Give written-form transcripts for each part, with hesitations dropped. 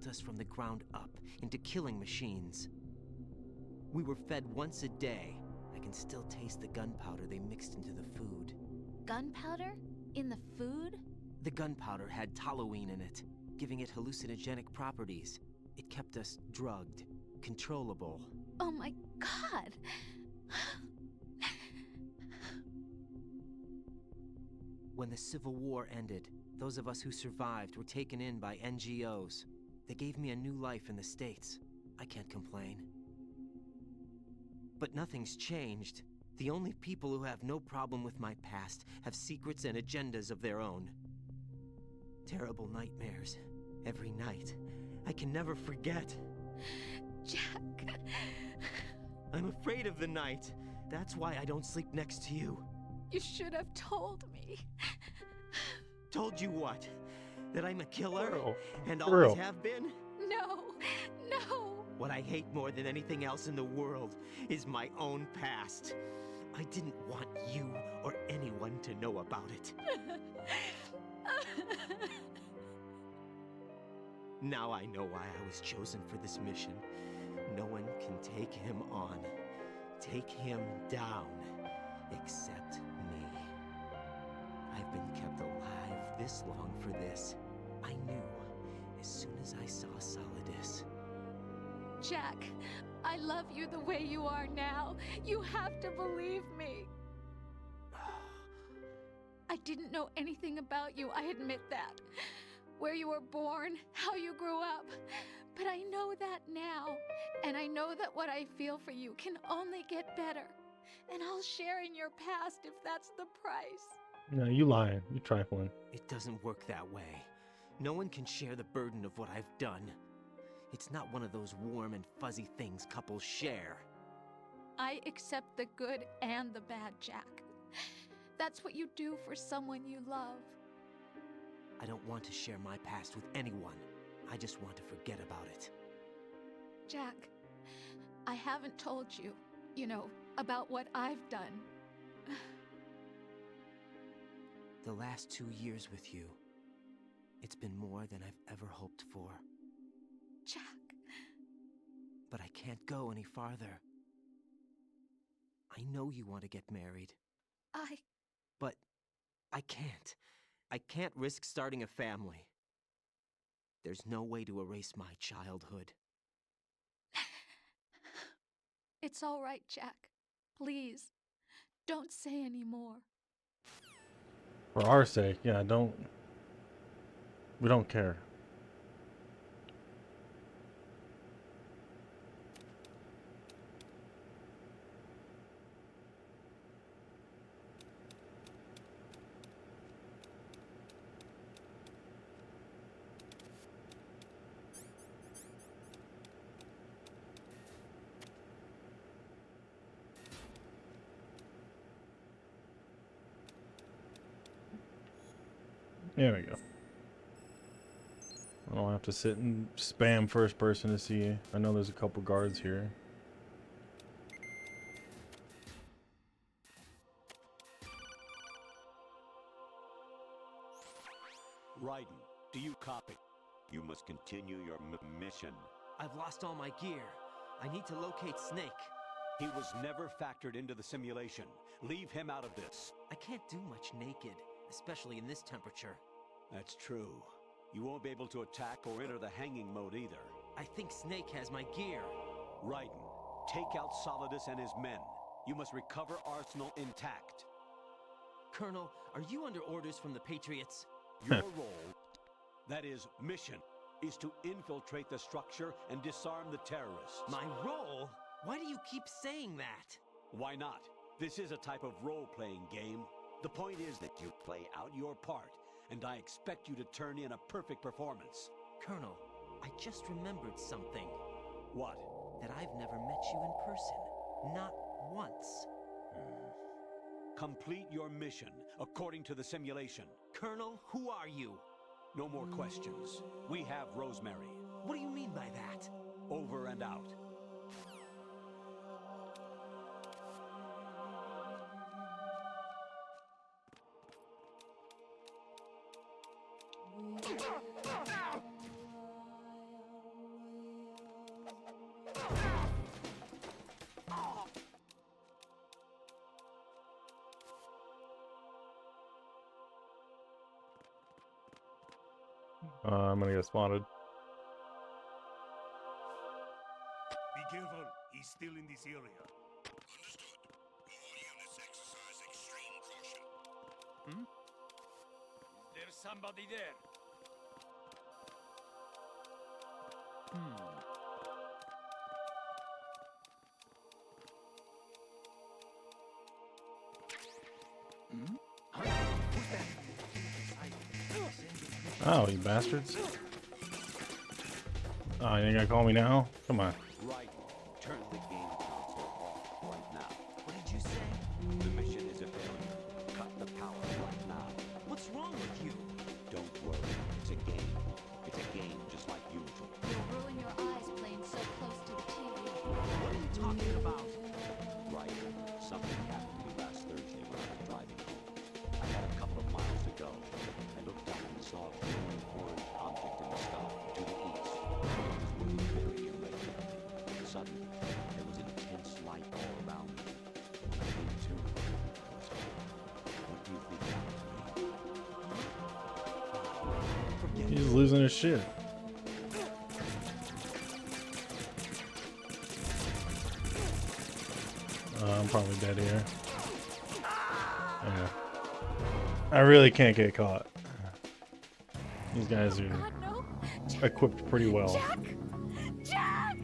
built us from the ground up into killing machines. We were fed once a day. I can still taste the gunpowder they mixed into the food. Gunpowder? In the food? The gunpowder had toluene in it, giving it hallucinogenic properties. It kept us drugged, controllable. Oh my God! When the Civil War ended, those of us who survived were taken in by NGOs. They gave me a new life in the States. I can't complain. But nothing's changed. The only people who have no problem with my past have secrets and agendas of their own. Terrible nightmares. Every night. I can never forget. Jack... I'm afraid of the night. That's why I don't sleep next to you. You should have told me. Told you what? That I'm a killer? Girl. And Girl. always have been? No, no. What I hate more than anything else in the world is my own past. I didn't want you or anyone to know about it. Now I know why I was chosen for this mission. No one can take him on, take him down, except me. I've been kept alive this long for this. I knew as soon as I saw Solidus. Jack, I love you the way you are now. You have to believe me. I didn't know anything about you, I admit that. Where you were born, how you grew up. But I know that now. And I know that what I feel for you can only get better. And I'll share in your past if that's the price. No, you lying. You trifling. It doesn't work that way. No one can share the burden of what I've done. It's not one of those warm and fuzzy things couples share. I accept the good and the bad, Jack. That's what you do for someone you love. I don't want to share my past with anyone. I just want to forget about it. Jack, I haven't told you, about what I've done. The last 2 years with you, it's been more than I've ever hoped for. Jack. But I can't go any farther. I know you want to get married. But I can't. I can't risk starting a family. There's no way to erase my childhood. It's all right, Jack. Please, don't say any more. For our sake, yeah, we don't care. There we go. I don't have to sit and spam first person to see. I know there's a couple guards here. Raiden, do you copy? You must continue your mission. I've lost all my gear. I need to locate Snake. He was never factored into the simulation. Leave him out of this. I can't do much naked, especially in this temperature. That's true. You won't be able to attack or enter the hanging mode either. I think Snake has my gear. Raiden, take out Solidus and his men. You must recover Arsenal intact. Colonel, are you under orders from the Patriots? Your role, that is, mission, is to infiltrate the structure and disarm the terrorists. My role? Why do you keep saying that? Why not? This is a type of role-playing game. The point is that you play out your part, and I expect you to turn in a perfect performance. Colonel, I just remembered something. What? That I've never met you in person. Not once. Complete your mission, according to the simulation. Colonel, who are you? No more questions. We have Rosemary. What do you mean by that? Over and out. I'm gonna get spotted. Be careful. He's still in this area. Understood. All units exercise extreme caution. There's somebody there. Oh, you bastards. Oh, you ain't gonna call me now? Come on. Right. Turn the game console off right now. What did you say? The mission is a failure. Cut the power right now. What's wrong with you? Don't worry. It's a game. It's a game just like usual. You'll ruin your eyes playing so close to the TV. What are you talking about? Right. Something happened to me last Thursday when I was driving home. I had a couple of miles to go. I looked up and saw a glowing orange object in the sky to the east. It was moving very irregularly. Suddenly, there was intense light all around me. When I came to, it was home. What do you think happened to me? Forget it. He's losing his shit. I'm probably dead here. Yeah. I really can't get caught. These guys are God, no. equipped pretty well. Jack! Jack!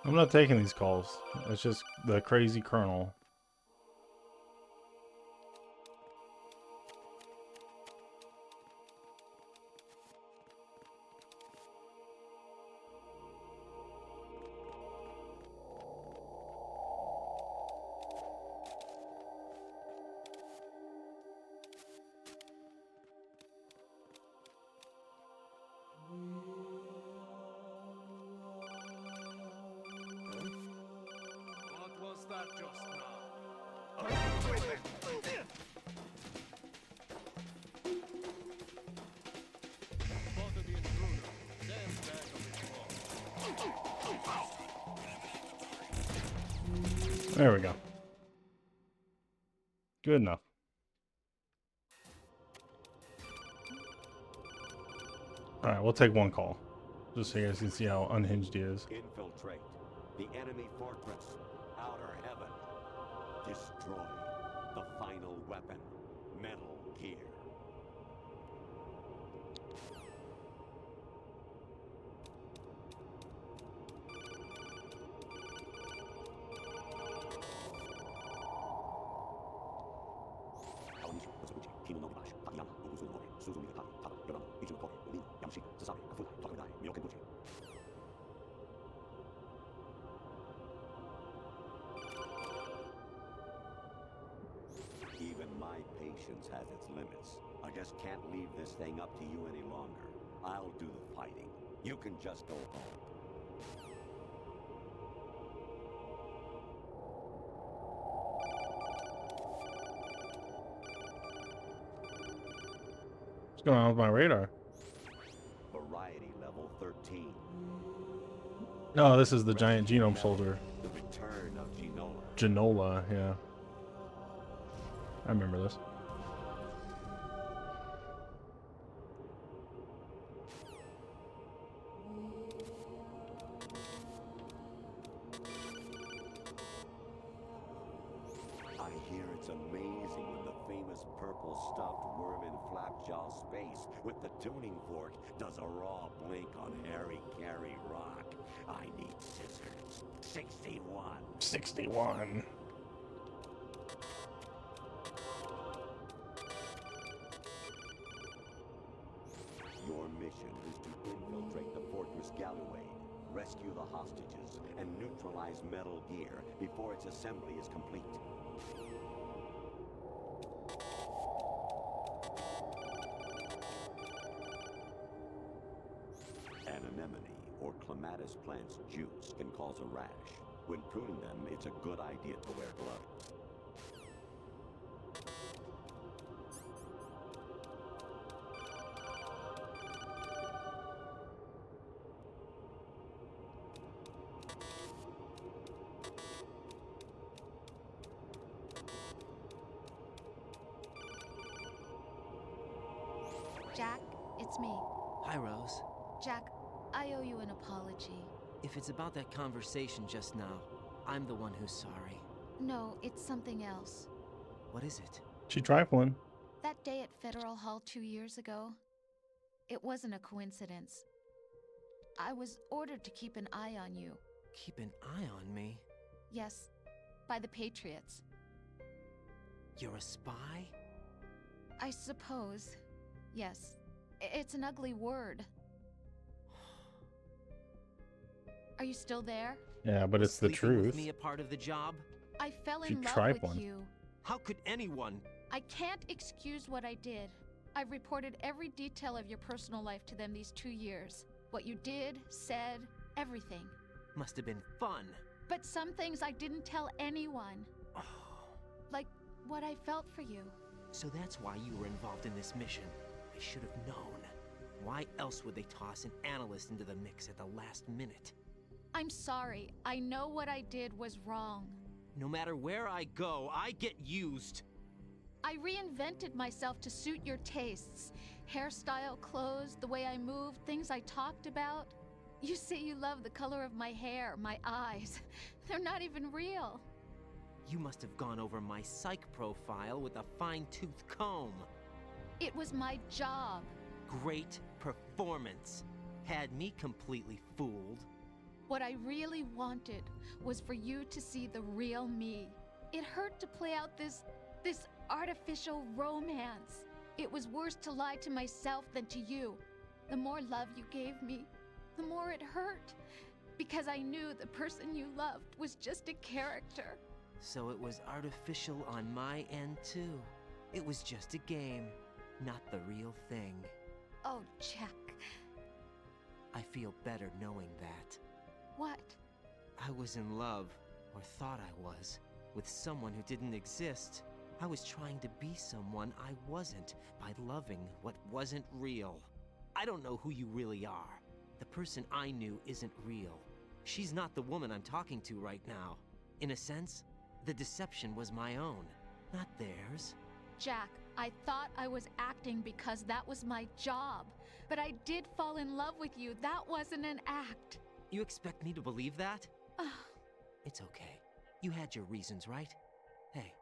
I'm not taking these calls. It's just the crazy colonel. What was that just now? Spotted the intruder. Stand back a bit more. There we go. Good enough. Alright, we'll take one call. Just so you guys can see how unhinged he is. Infiltrate the enemy fortress. Outer heaven. Destroy the final weapon. Metal Gear. Even my patience has its limits. I just can't leave this thing up to you any longer. I'll do the fighting. You can just go home. What's going on with my radar? Variety level 13. No, this is the giant genome soldier. The return of Genola. Genola, yeah. I remember this. I hear it's amazing when the famous purple stuffed worm in Flapjaw space with the tuning fork does a raw blink on Harry Carey Rock. I need scissors. 61. 61. Your mission is to infiltrate the fortress rescue the hostages, and neutralize Metal Gear before its assembly is complete. An anemone or clematis plant's juice can cause a rash. When pruning them, it's a good idea to wear gloves. Jack, it's me. Hi, Rose. Jack, I owe you an apology. If it's about that conversation just now, I'm the one who's sorry. No, it's something else. What is it? She trifling. That day at Federal Hall 2 years ago, it wasn't a coincidence. I was ordered to keep an eye on you. Keep an eye on me? Yes, by the Patriots. You're a spy? I suppose. Yes. It's an ugly word. Are you still there? Yeah, but it's the Sleeping with truth. me a part of the job? I fell She in love trifling. with you. How could anyone? I can't excuse what I did. I've reported every detail of your personal life to them these 2 years. What you did, said, everything. Must have been fun. But some things I didn't tell anyone. Oh, Like what I felt for you. so that's why you were involved in this mission. I should have known. Why else would they toss an analyst into the mix at the last minute? I'm sorry. I know what I did was wrong. No matter where I go, I get used. I reinvented myself to suit your tastes. Hairstyle, clothes, the way I moved, things I talked about. You say you love the color of my hair, my eyes. They're not even real. You must have gone over my psych profile with a fine-tooth comb. It was my job. Great performance. Had me completely fooled. What I really wanted was for you to see the real me. It hurt to play out this artificial romance. It was worse to lie to myself than to you. The more love you gave me, the more it hurt. Because I knew the person you loved was just a character. So it was artificial on my end too. It was just a game, not the real thing. Oh, Jack. I feel better knowing that. What? I was in love, or thought I was, with someone who didn't exist. I was trying to be someone I wasn't by loving what wasn't real. I don't know who you really are. The person I knew isn't real. She's not the woman I'm talking to right now. In a sense, the deception was my own, not theirs. Jack, I thought I was acting because that was my job. But I did fall in love with you. That wasn't an act. You expect me to believe that? Ugh. It's okay. You had your reasons, right? Hey,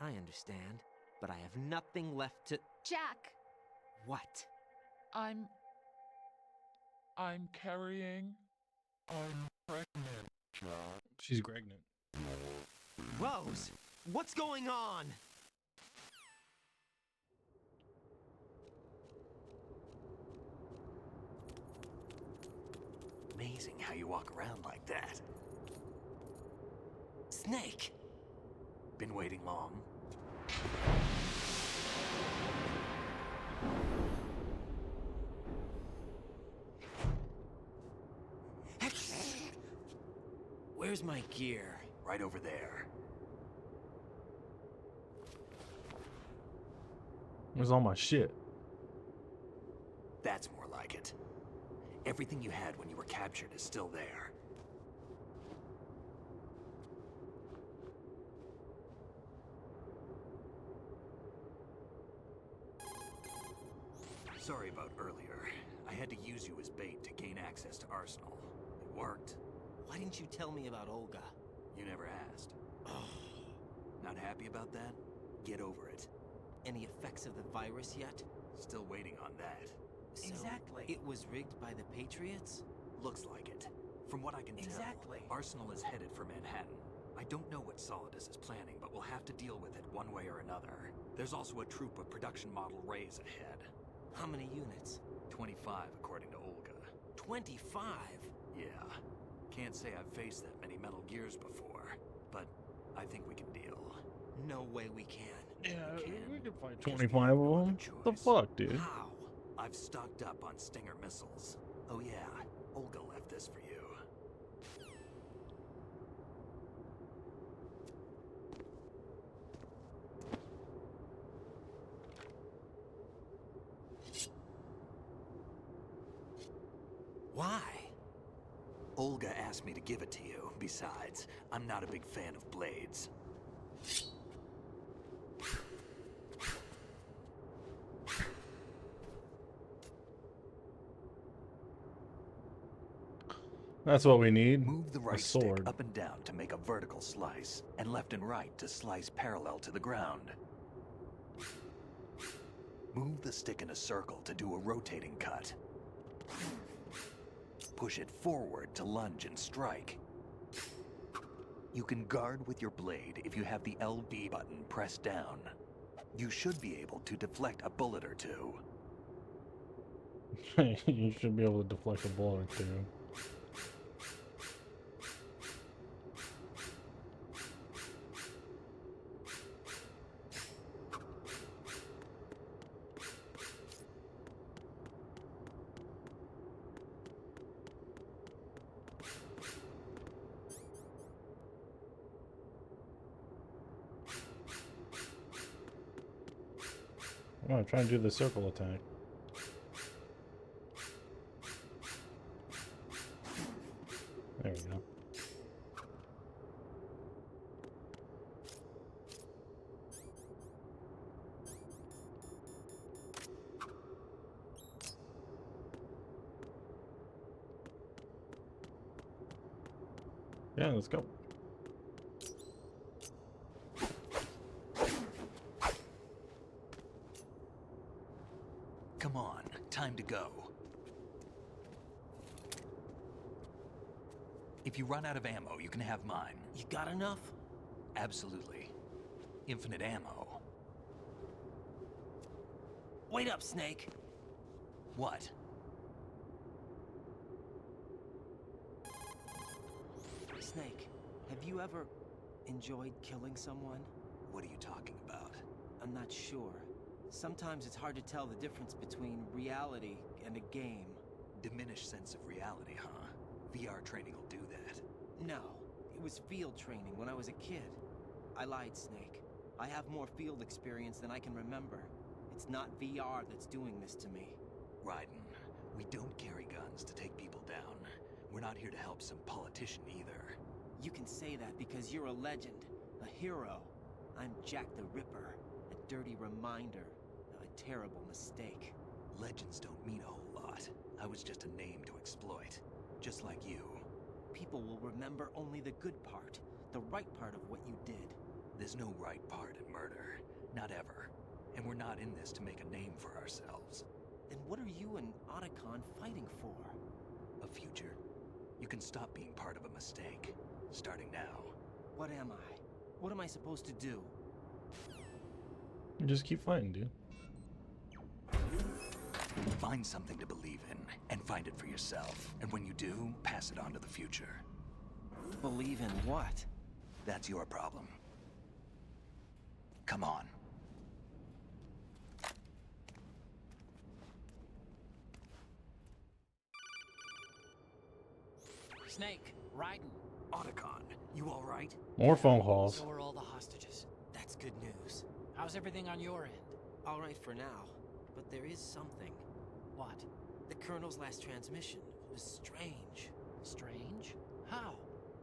I understand, but I have nothing left to... Jack! What? I'm carrying. I'm pregnant, Jack. She's pregnant. Rose, what's going on? Amazing how you walk around like that. Snake! Been waiting long? Where's my gear? Right over there. Where's all my shit? That's more like it. Everything you had when you were captured is still there. Sorry about earlier. I had to use you as bait to gain access to Arsenal. It worked. Why didn't you tell me about Olga? You never asked. Not happy about that? Get over it. Any effects of the virus yet? Still waiting on that. So Exactly. It was rigged by the Patriots? Looks like it. From what I can Exactly. tell, Arsenal is headed for Manhattan. I don't know what Solidus is planning, but we'll have to deal with it one way or another. There's also a troop of production model Rays ahead. How many units? 25, according to Olga. 25? Yeah. Can't say I've faced that many Metal Gears before, but I think we can deal. No way we can. Yeah, we can find Guess we 25 have of no other them. The choice. fuck, dude? How? I've stocked up on Stinger missiles. Oh yeah, Olga left this for you. Why? Olga asked me to give it to you. Besides, I'm not a big fan of blades. That's what we need. Move the A right stick sword. up and down to make a vertical slice, and left and right to slice parallel to the ground. Move the stick in a circle to do a rotating cut. Push it forward to lunge and strike. You can guard with your blade if you have the LB button pressed down. You should be able to deflect a bullet or two. You should be able to deflect a bullet or two. Oh, I'm trying to do the circle attack. There we go. Yeah, let's go. Come on, time to go. If you run out of ammo, you can have mine. You got enough? Absolutely. Infinite ammo. Wait up, Snake. What? Snake, have you ever enjoyed killing someone? What are you talking about? I'm not sure. Sometimes it's hard to tell the difference between reality and a game. Diminished sense of reality, huh? VR training will do that. No, it was field training when I was a kid. I lied, Snake. I have more field experience than I can remember. It's not VR that's doing this to me. Raiden, we don't carry guns to take people down. We're not here to help some politician either. You can say that because you're a legend, a hero. I'm Jack the Ripper, a dirty reminder of a terrible mistake. Legends don't mean a whole lot. I was just a name to exploit. Just like you. People will remember only the good part, the right part of what you did. There's no right part in murder. Not ever. And we're not in this to make a name for ourselves. Then what are you and Otacon fighting for? A future. You can stop being part of a mistake. Starting now. What am I? What am I supposed to do? You just keep fighting, dude. Find something to believe in, and find it for yourself. And when you do, pass it on to the future. Believe in what? That's your problem. Come on. Snake, Raiden. Otacon, you alright? More phone calls. So are all the hostages. That's good news. How's everything on your end? All right for now, but there is something. What? The Colonel's last transmission was strange. Strange? How?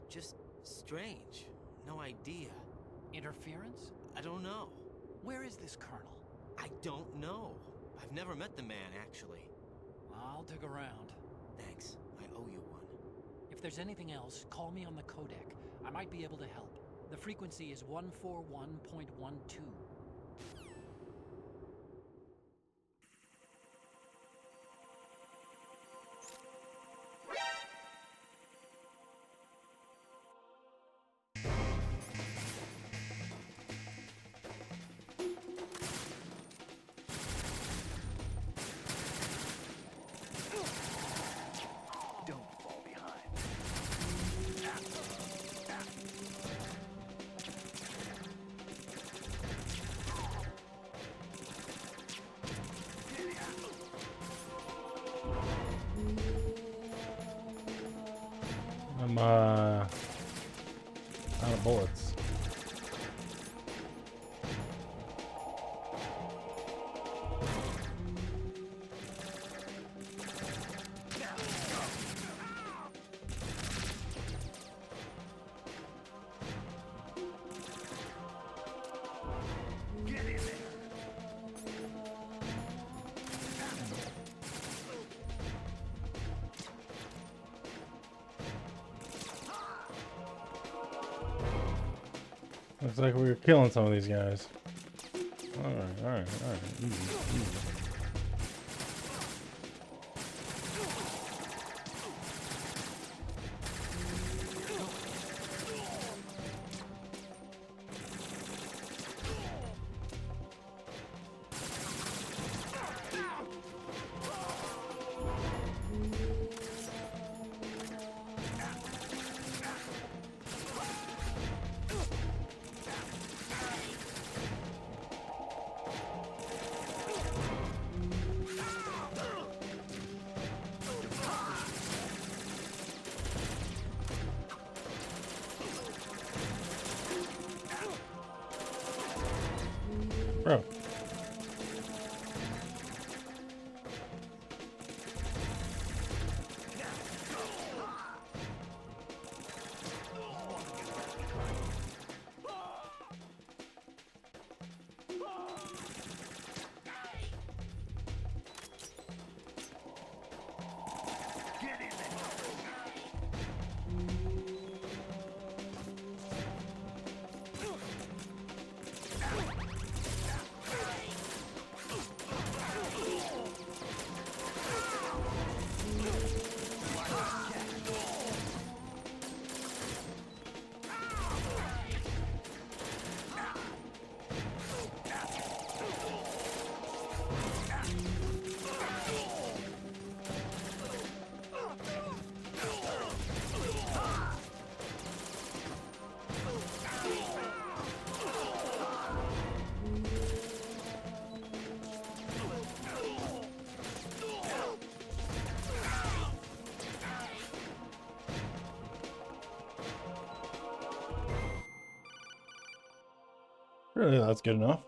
Just strange. No idea. Interference? I don't know. Where is this colonel? I don't know. I've never met the man, actually. I'll dig around. Thanks. I owe you one. If there's anything else, call me on the codec. I might be able to help. The frequency is 141.12. Don't fall behind. I'm out of bullets. Looks like we were killing some of these guys. Alright. Easy, easy. Bro. Really, that's good enough.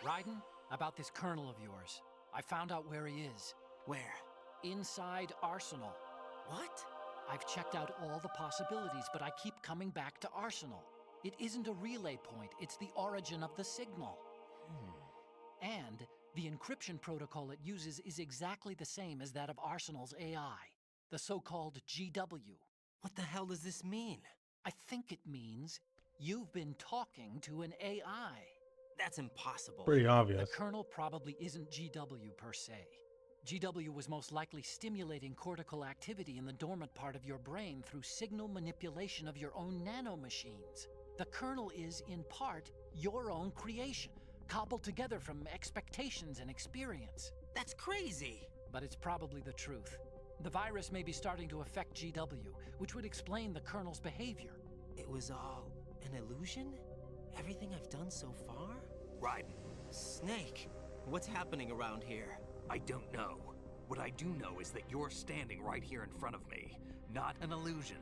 Raiden, about this colonel of yours. I found out where he is. Where? Inside Arsenal. What? I've checked out all the possibilities, but I keep coming back to Arsenal. It isn't a relay point, it's the origin of the signal. And the encryption protocol it uses is exactly the same as that of Arsenal's AI, the so-called GW. What the hell does this mean? I think it means you've been talking to an AI. That's impossible. Pretty The obvious. kernel probably isn't GW per se. GW was most likely stimulating cortical activity in the dormant part of your brain through signal manipulation of your own nanomachines. The kernel is, in part, your own creation, cobbled together from expectations and experience. That's crazy. But it's probably the truth. The virus may be starting to affect GW, which would explain the kernel's behavior. It was all an illusion? Everything I've done so far? Raiden, Snake, what's happening around here? I don't know. What I do know is that you're standing right here in front of me. Not an illusion.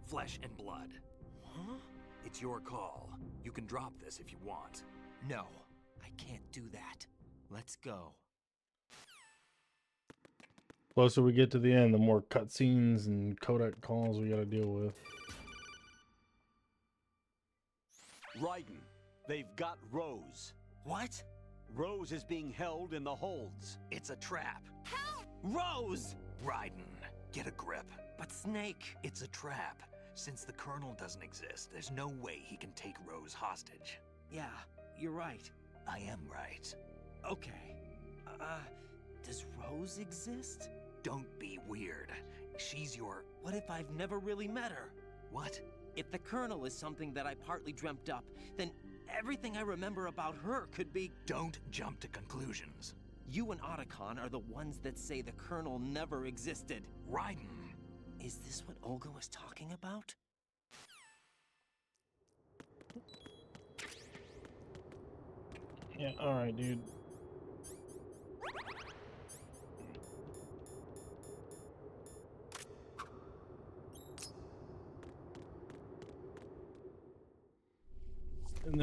Flesh and blood. Huh? It's your call. You can drop this if you want. No, I can't do that. Let's go. Closer we get to the end, the more cutscenes and codec calls we gotta deal with. Raiden, they've got Rose. What? Rose is being held in the holds. It's a trap. Rose! Raiden, get a grip. But Snake... It's a trap. Since the Colonel doesn't exist, there's no way he can take Rose hostage. Yeah, you're right. I am right. Okay. Does Rose exist? Don't be weird. She's your... What if I've never really met her? What? If the Colonel is something that I partly dreamt up, then everything I remember about her could be... Don't jump to conclusions. You and Otacon are the ones that say the Colonel never existed. Raiden. Is this what Olga was talking about? Yeah, alright, dude.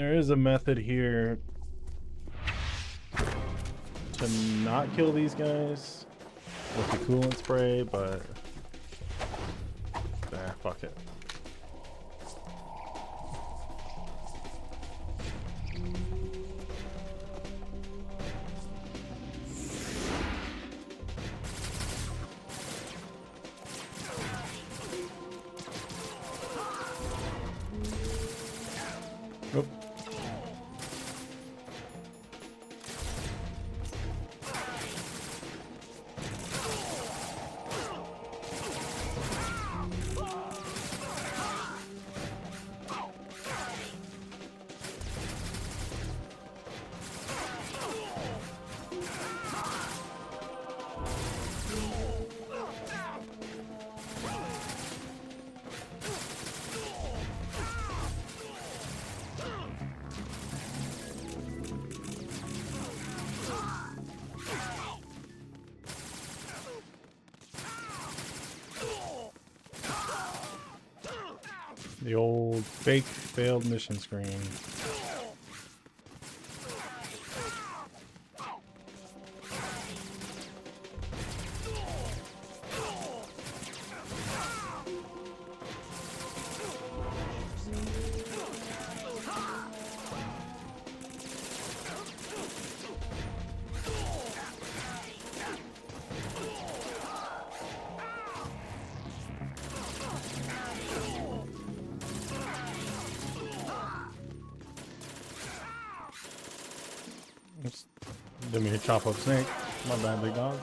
There is a method here to not kill these guys with the coolant spray, but fuck it. Oop. The old fake failed mission screen. Oops. Didn't mean to chop up Snake. My bad, big dog.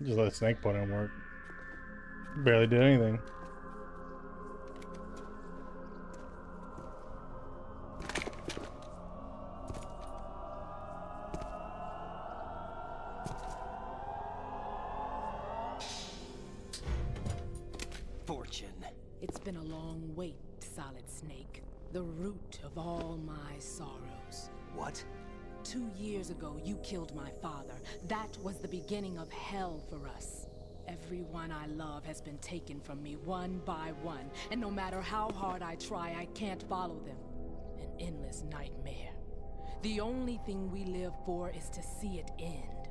Just let Snake put in work. Barely did anything. Fortune. It's been a long wait, Solid Snake. The root of all my sorrows. What? 2 years ago, you killed my father. That was the beginning of hell for us. Everyone I love has been taken from me one by one, and no matter how hard I try, I can't follow them. An endless nightmare. The only thing we live for is to see it end.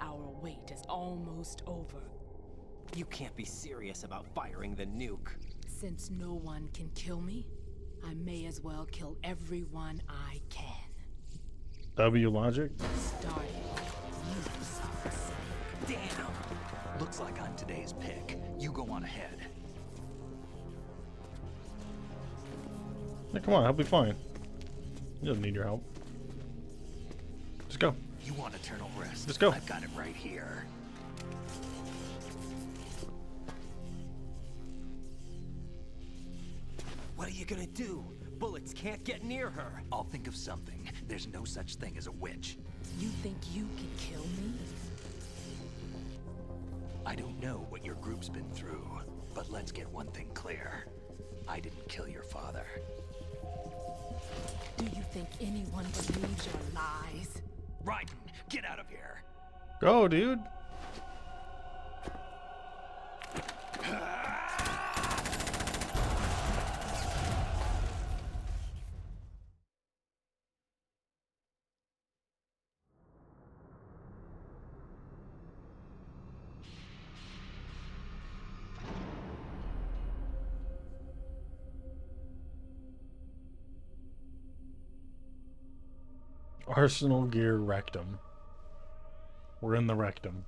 Our wait is almost over. You can't be serious about firing the nuke. Since no one can kill me, I may as well kill everyone I can. W logic? Starting with you, Solid Snake. Damn! Looks like I'm today's pick. You go on ahead. Yeah, come on, I'll be fine. He doesn't need your help. Just go. You want eternal rest? Just go. I've got it right here. What are you gonna do? Bullets can't get near her. I'll think of something. There's no such thing as a witch. You think you can kill me? I don't know what your group's been through, but let's get one thing clear. I didn't kill your father. Do you think anyone believes your lies? Raiden, get out of here! Go, dude. Arsenal Gear Rectum. We're in the rectum.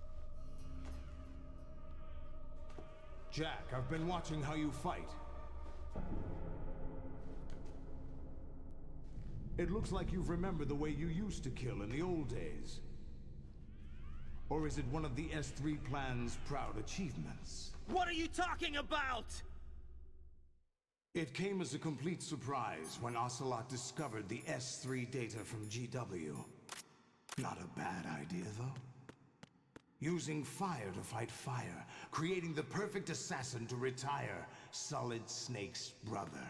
Jack, I've been watching how you fight. It looks like you've remembered the way you used to kill in the old days. Or is it one of the S3 plan's proud achievements? What are you talking about? It came as a complete surprise when Ocelot discovered the S3 data from GW. Not a bad idea, though. Using fire to fight fire, creating the perfect assassin to retire Solid Snake's brother.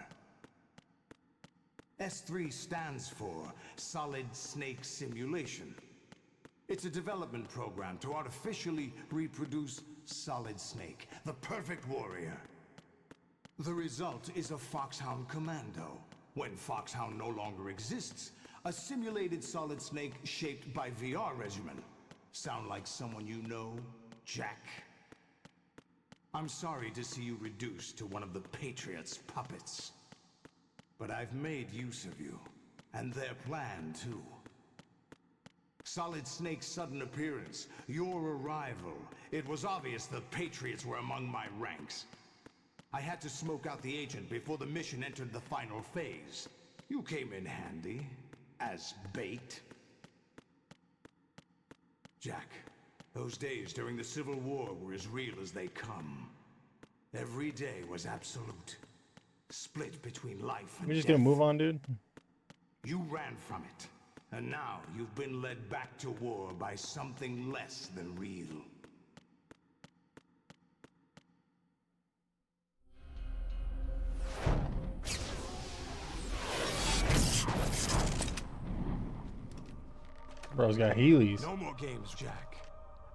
S3 stands for Solid Snake Simulation. It's a development program to artificially reproduce Solid Snake, the perfect warrior. The result is a Foxhound Commando. When Foxhound no longer exists, a simulated Solid Snake shaped by VR regimen. Sound like someone you know, Jack? I'm sorry to see you reduced to one of the Patriots' puppets. But I've made use of you, and their plan too. Solid Snake's sudden appearance, your arrival. It was obvious the Patriots were among my ranks. I had to smoke out the agent before the mission entered the final phase. You came in handy, as bait. Jack, those days during the Civil War were as real as they come. Every day was absolute. Split between life and We're just death. gonna move on, dude. You ran from it, and now you've been led back to war by something less than real. Bro's got Heelys. No more games, Jack.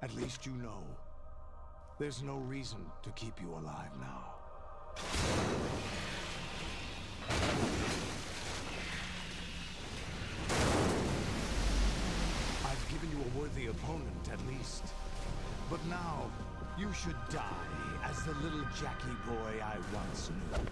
At least you know. There's no reason to keep you alive now. I've given you a worthy opponent, at least. But now, you should die as the little Jackie boy I once knew.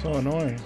So annoying.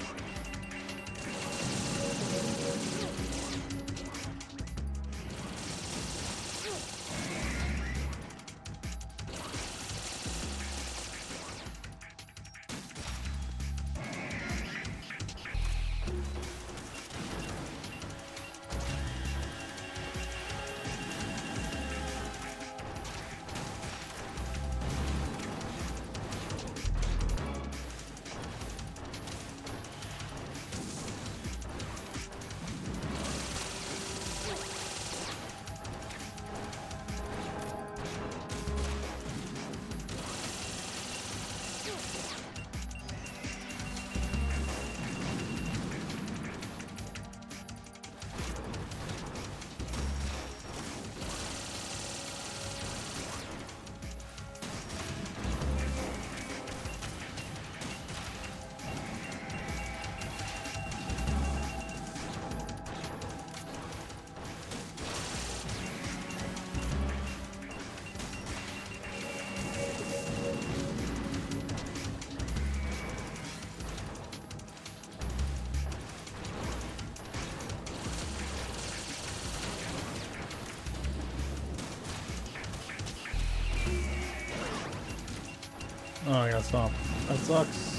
Oh, I got stomped. That sucks.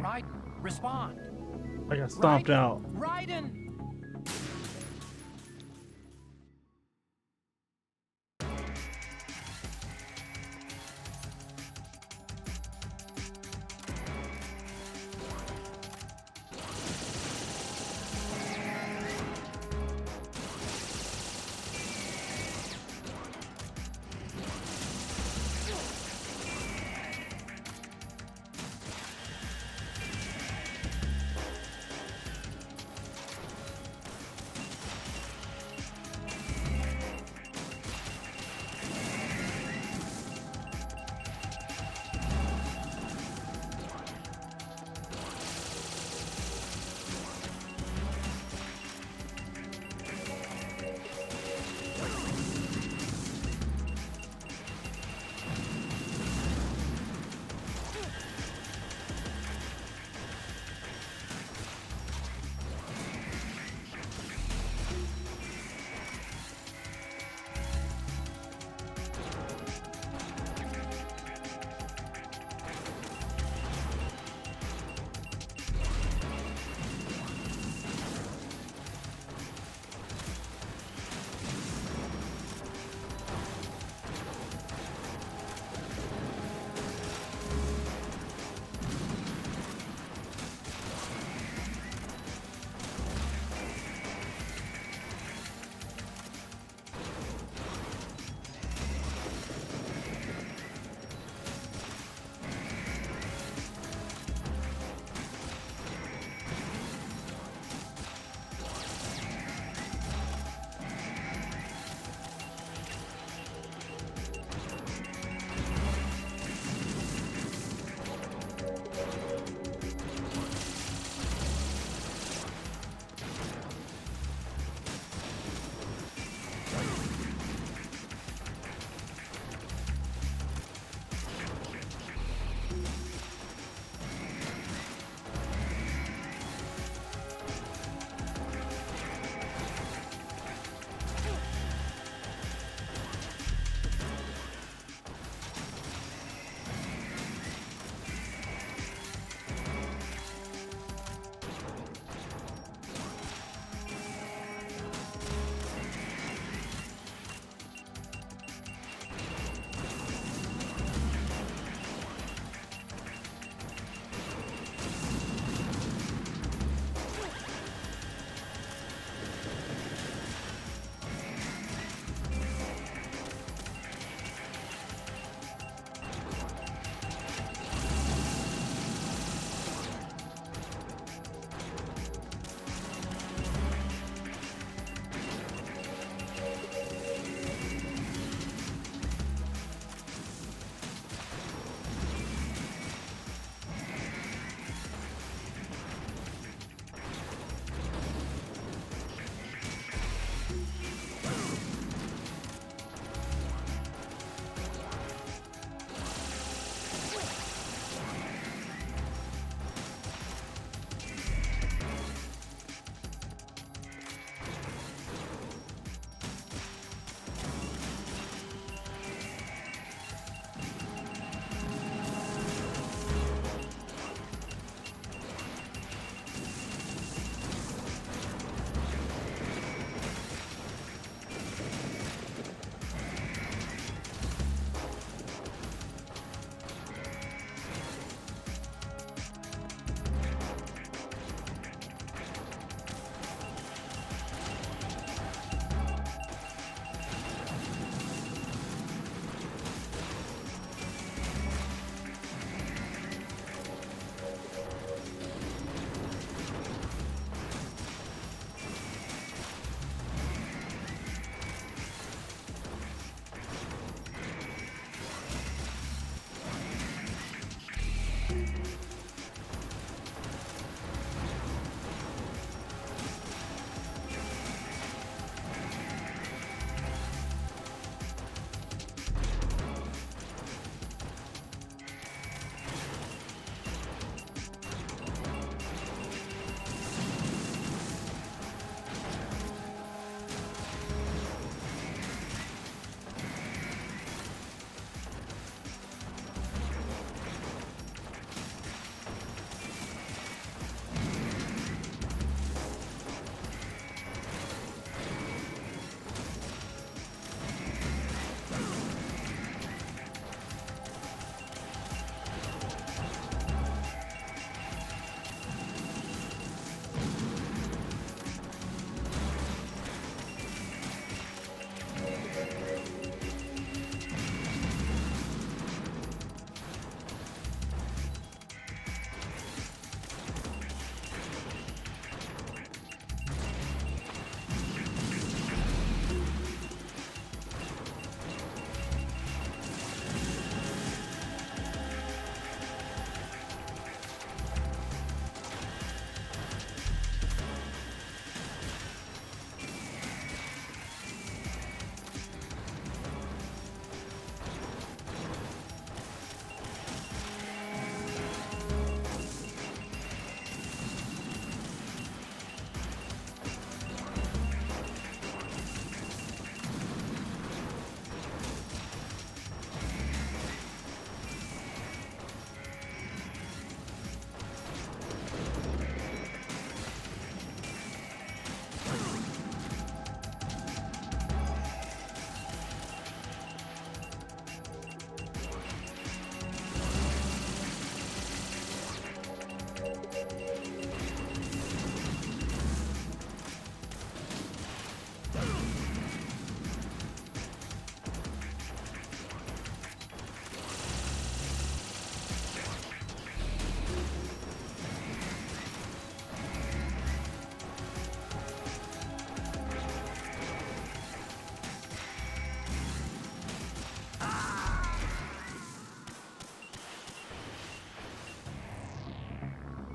Raiden, respond. I got stomped Raiden, out. Raiden!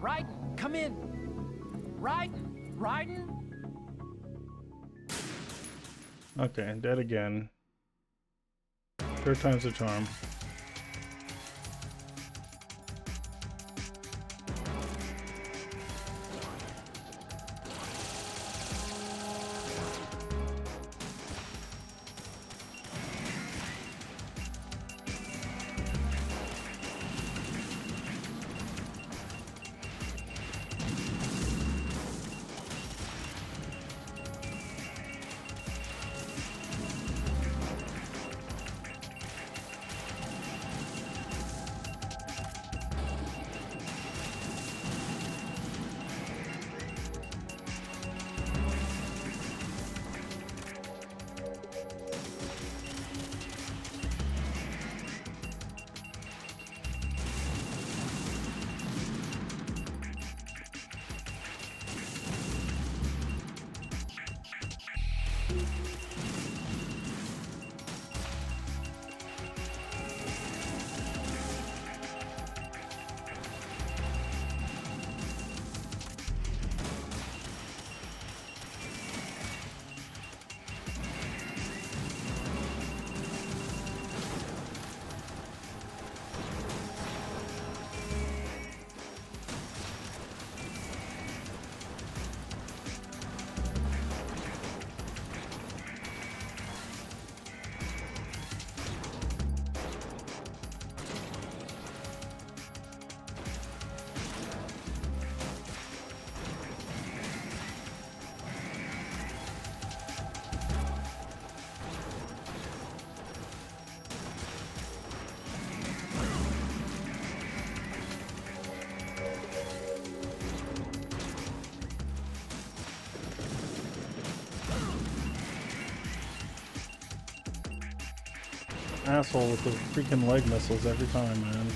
Raiden, come in! Raiden! Raiden! Okay, dead again. Third time's the charm. Asshole with the freaking leg missiles every time, man.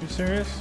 You serious?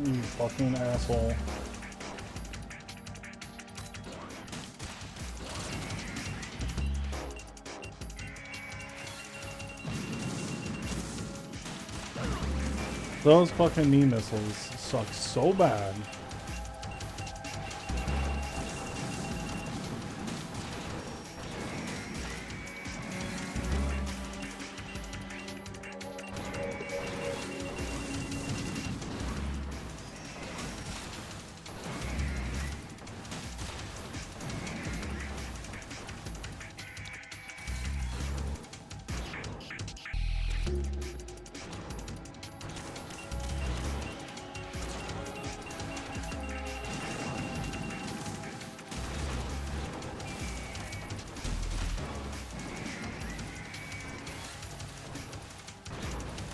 You fucking asshole. Those fucking knee missiles suck so bad.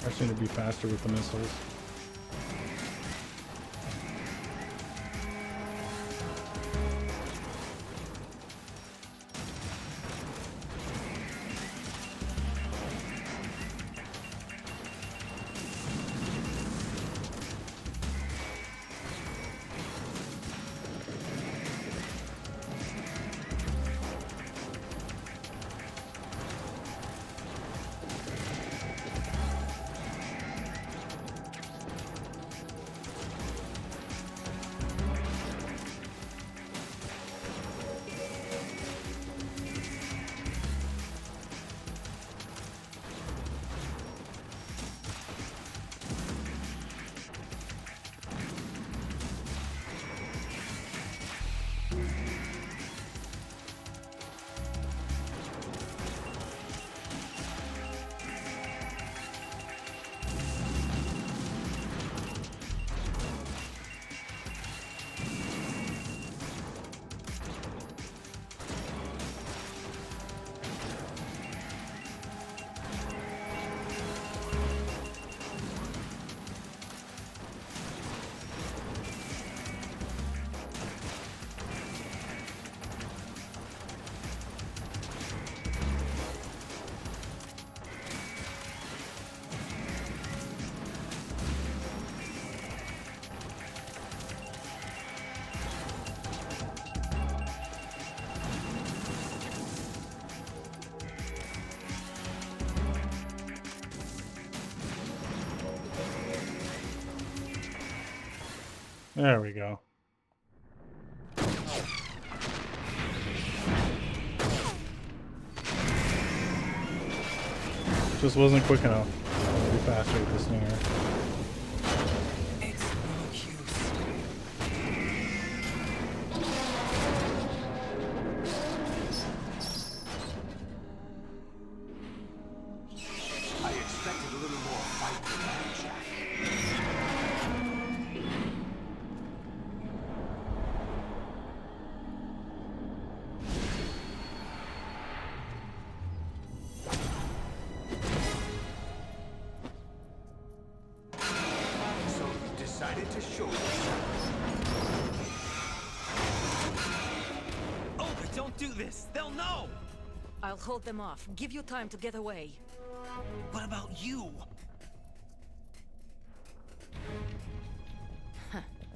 I just need to be faster with the missiles. There we go. Just wasn't quick enough. I'll be faster with this stinger. It's no use. I expected a little more fight than that, Jack. So you decided to show yourself. Oh, but don't do this! They'll know! I'll hold them off. Give you time to get away. What about you?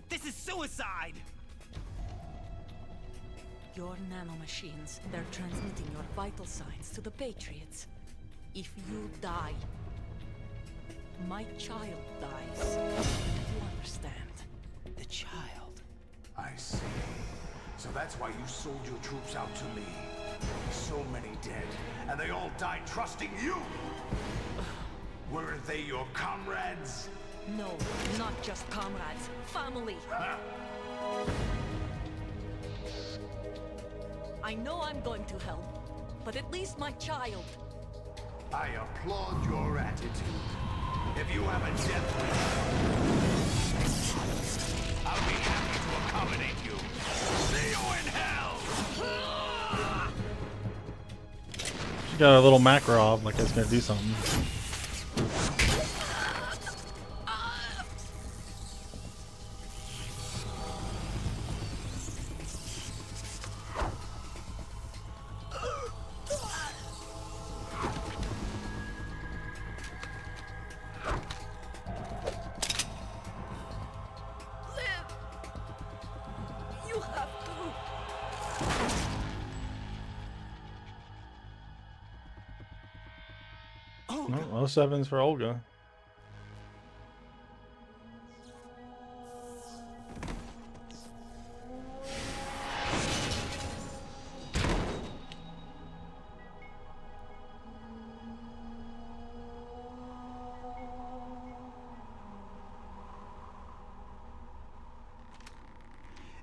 This is suicide! Your nanomachines, they're transmitting your vital signs to the Patriots. If you die, my child dies. You understand? The child. I see. So that's why you sold your troops out to me. So many dead, and they all died trusting you! Weren't they your comrades? No, not just comrades. Family. I know I'm going to hell, but at least my child. I applaud your attitude. If you have a death wish, I'll be happy to accommodate you. See you in hell! She got a little Makarov, like it's gonna do something. You have to. Oh, 07's for Olga.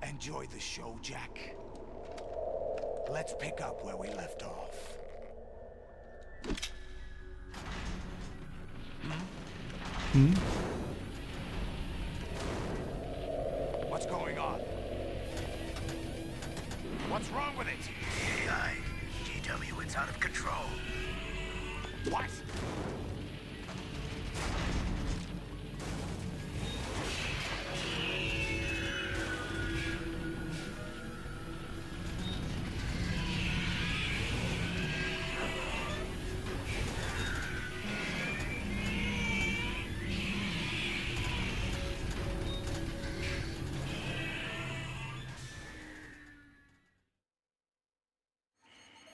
Enjoy the show, Jack. Let's pick up where we left off. What's going on? What's wrong with it? AI, GW, it's out of control. What?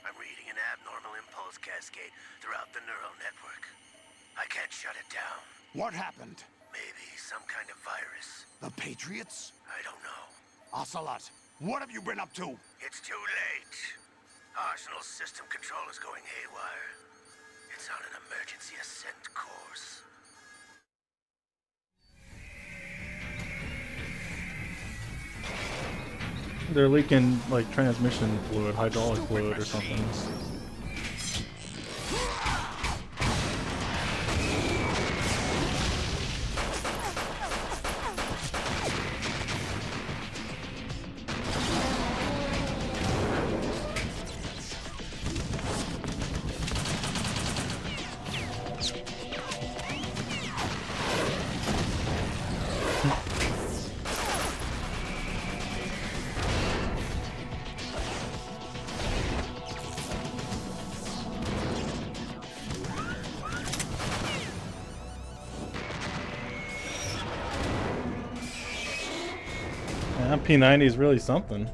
I'm reading an abnormal impulse cascade throughout the neural network. I can't shut it down. What happened? Maybe some kind of virus. The Patriots? I don't know. Ocelot, what have you been up to? It's too late. Arsenal's system control is going haywire. It's on an emergency ascent course. They're leaking like transmission fluid, hydraulic fluid or something. Yeah, P90 is really something.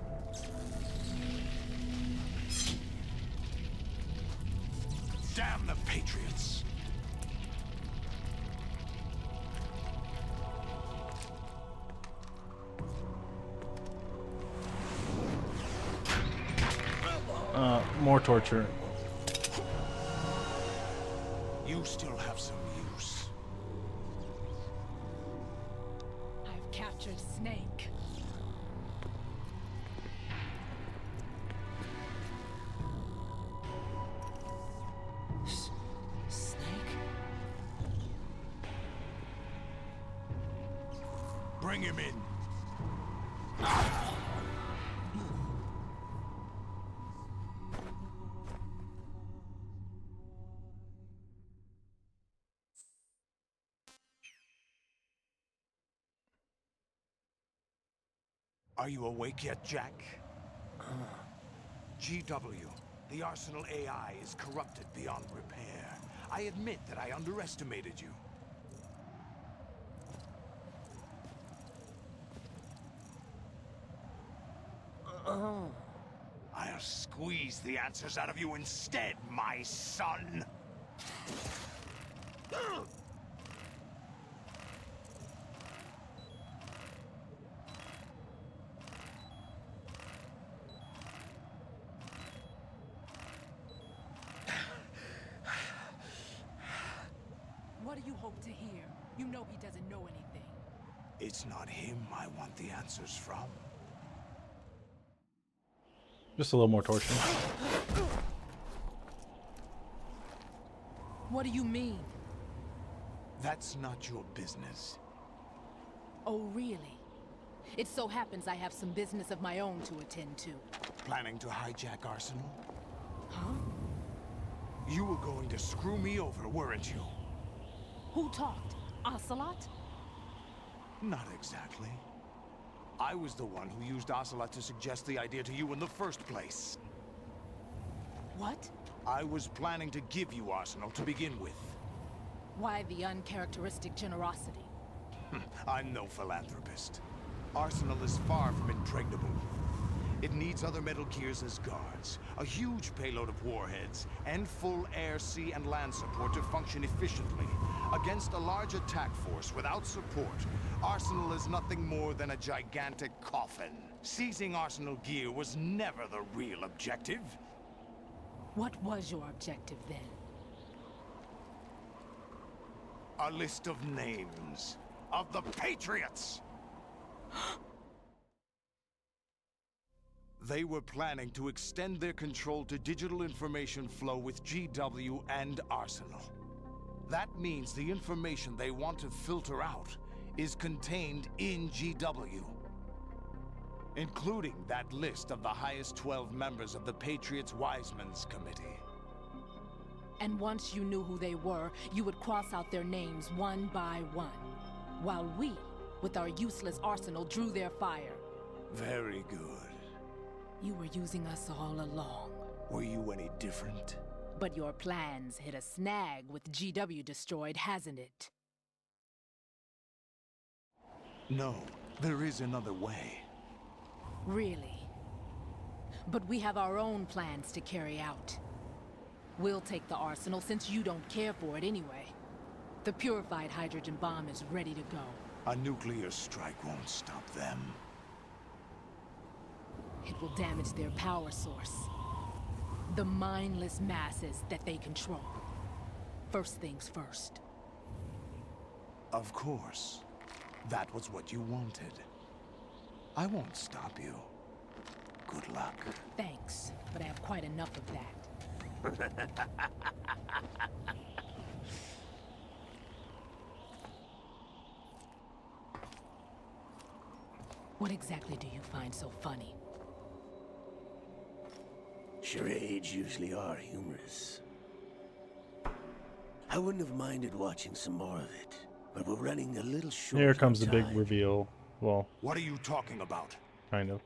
Damn the Patriots! More torture. You still have some use. I've captured Snake. Snake? Bring him in. Are you awake yet, Jack? GW, the Arsenal AI is corrupted beyond repair. I admit that I underestimated you. I'll squeeze the answers out of you instead, my son! What are you hope to hear? You know he doesn't know anything. It's not him I want the answers from. Just a little more torture. What do you mean? That's not your business. Oh, really? It so happens I have some business of my own to attend to. Planning to hijack Arsenal? Huh? You were going to screw me over, weren't you? Who talked? Ocelot? Not exactly. I was the one who used Ocelot to suggest the idea to you in the first place. What? I was planning to give you Arsenal to begin with. Why the uncharacteristic generosity? I'm no philanthropist. Arsenal is far from impregnable. It needs other Metal Gears as guards, a huge payload of warheads, and full air, sea, and land support to function efficiently. Against a large attack force without support, Arsenal is nothing more than a gigantic coffin. Seizing Arsenal gear was never the real objective. What was your objective then? A list of names of the Patriots! They were planning to extend their control to digital information flow with GW and Arsenal. That means the information they want to filter out is contained in GW, including that list of the highest 12 members of the Patriots Wiseman's Committee. And once you knew who they were, you would cross out their names one by one, while we, with our useless arsenal, drew their fire. Very good. You were using us all along. Were you any different? But your plans hit a snag with GW destroyed, hasn't it? No, there is another way. Really? But we have our own plans to carry out. We'll take the arsenal since you don't care for it anyway. The purified hydrogen bomb is ready to go. A nuclear strike won't stop them. It will damage their power source. The mindless masses that they control. First things first. Of course. That was what you wanted. I won't stop you. Good luck. Thanks, but I have quite enough of that. What exactly do you find so funny? Charades usually are humorous. I wouldn't have minded watching some more of it, but we're running a little short. Here comes the on big time. reveal. Well, What are you talking about? kind of.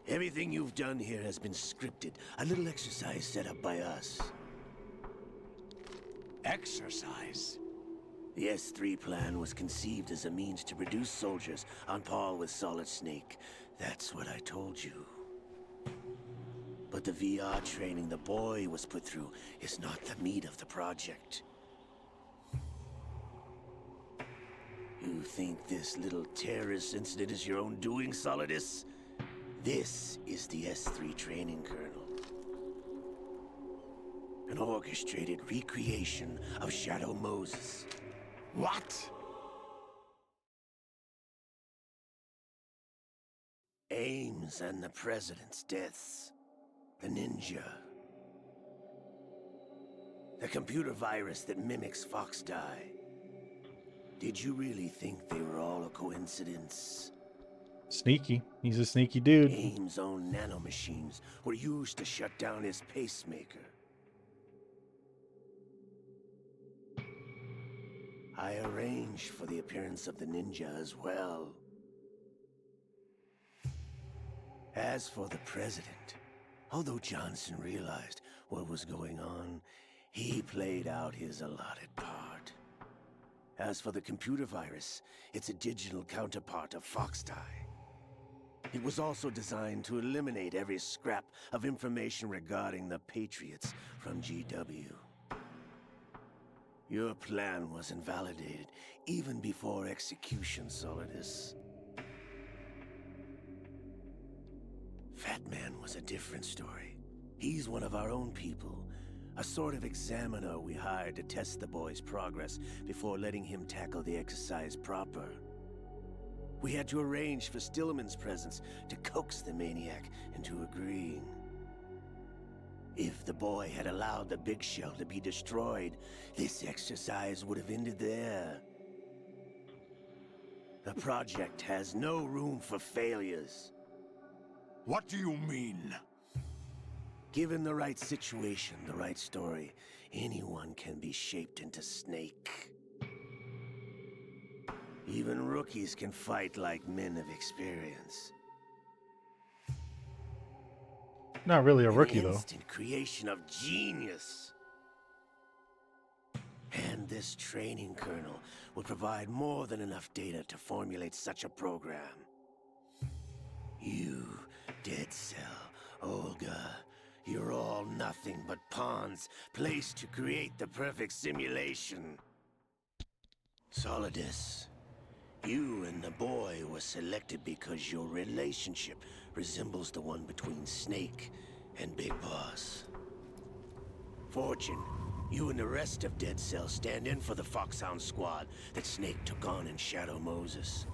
Everything you've done here has been scripted. A little exercise set up by us. Exercise? The S3 plan was conceived as a means to produce soldiers on par with Solid Snake. That's what I told you. But the VR training the boy was put through is not the meat of the project. You think this little terrorist incident is your own doing, Solidus? This is the S3 training kernel. An orchestrated recreation of Shadow Moses. What? Ames and the President's deaths. The ninja. The computer virus that mimics Foxdie. Did you really think they were all a coincidence? Sneaky. He's a sneaky dude. Ames' own nanomachines were used to shut down his pacemaker. I arranged for the appearance of the ninja as well. As for the President, although Johnson realized what was going on, he played out his allotted part. As for the computer virus, it's a digital counterpart of Foxdie. It was also designed to eliminate every scrap of information regarding the Patriots from GW. Your plan was invalidated even before execution, Solidus. Fat Man was a different story. He's one of our own people, A sort of examiner we hired to test the boy's progress before letting him tackle the exercise proper. We had to arrange for Stillman's presence to coax the maniac into agreeing. If the boy had allowed the big shell to be destroyed, this exercise would have ended there. The project has no room for failures. What do you mean? Given the right situation, the right story, anyone can be shaped into Snake. Even rookies can fight like men of experience. Not really a rookie, though. Instant creation of genius. And this training kernel would provide more than enough data to formulate such a program. You, Dead Cell, Olga, you're all nothing but pawns placed to create the perfect simulation. Solidus, you and the boy were selected because your relationship resembles the one between Snake and Big Boss. Fortune, you and the rest of Dead Cell stand in for the Foxhound squad that Snake took on in Shadow Moses.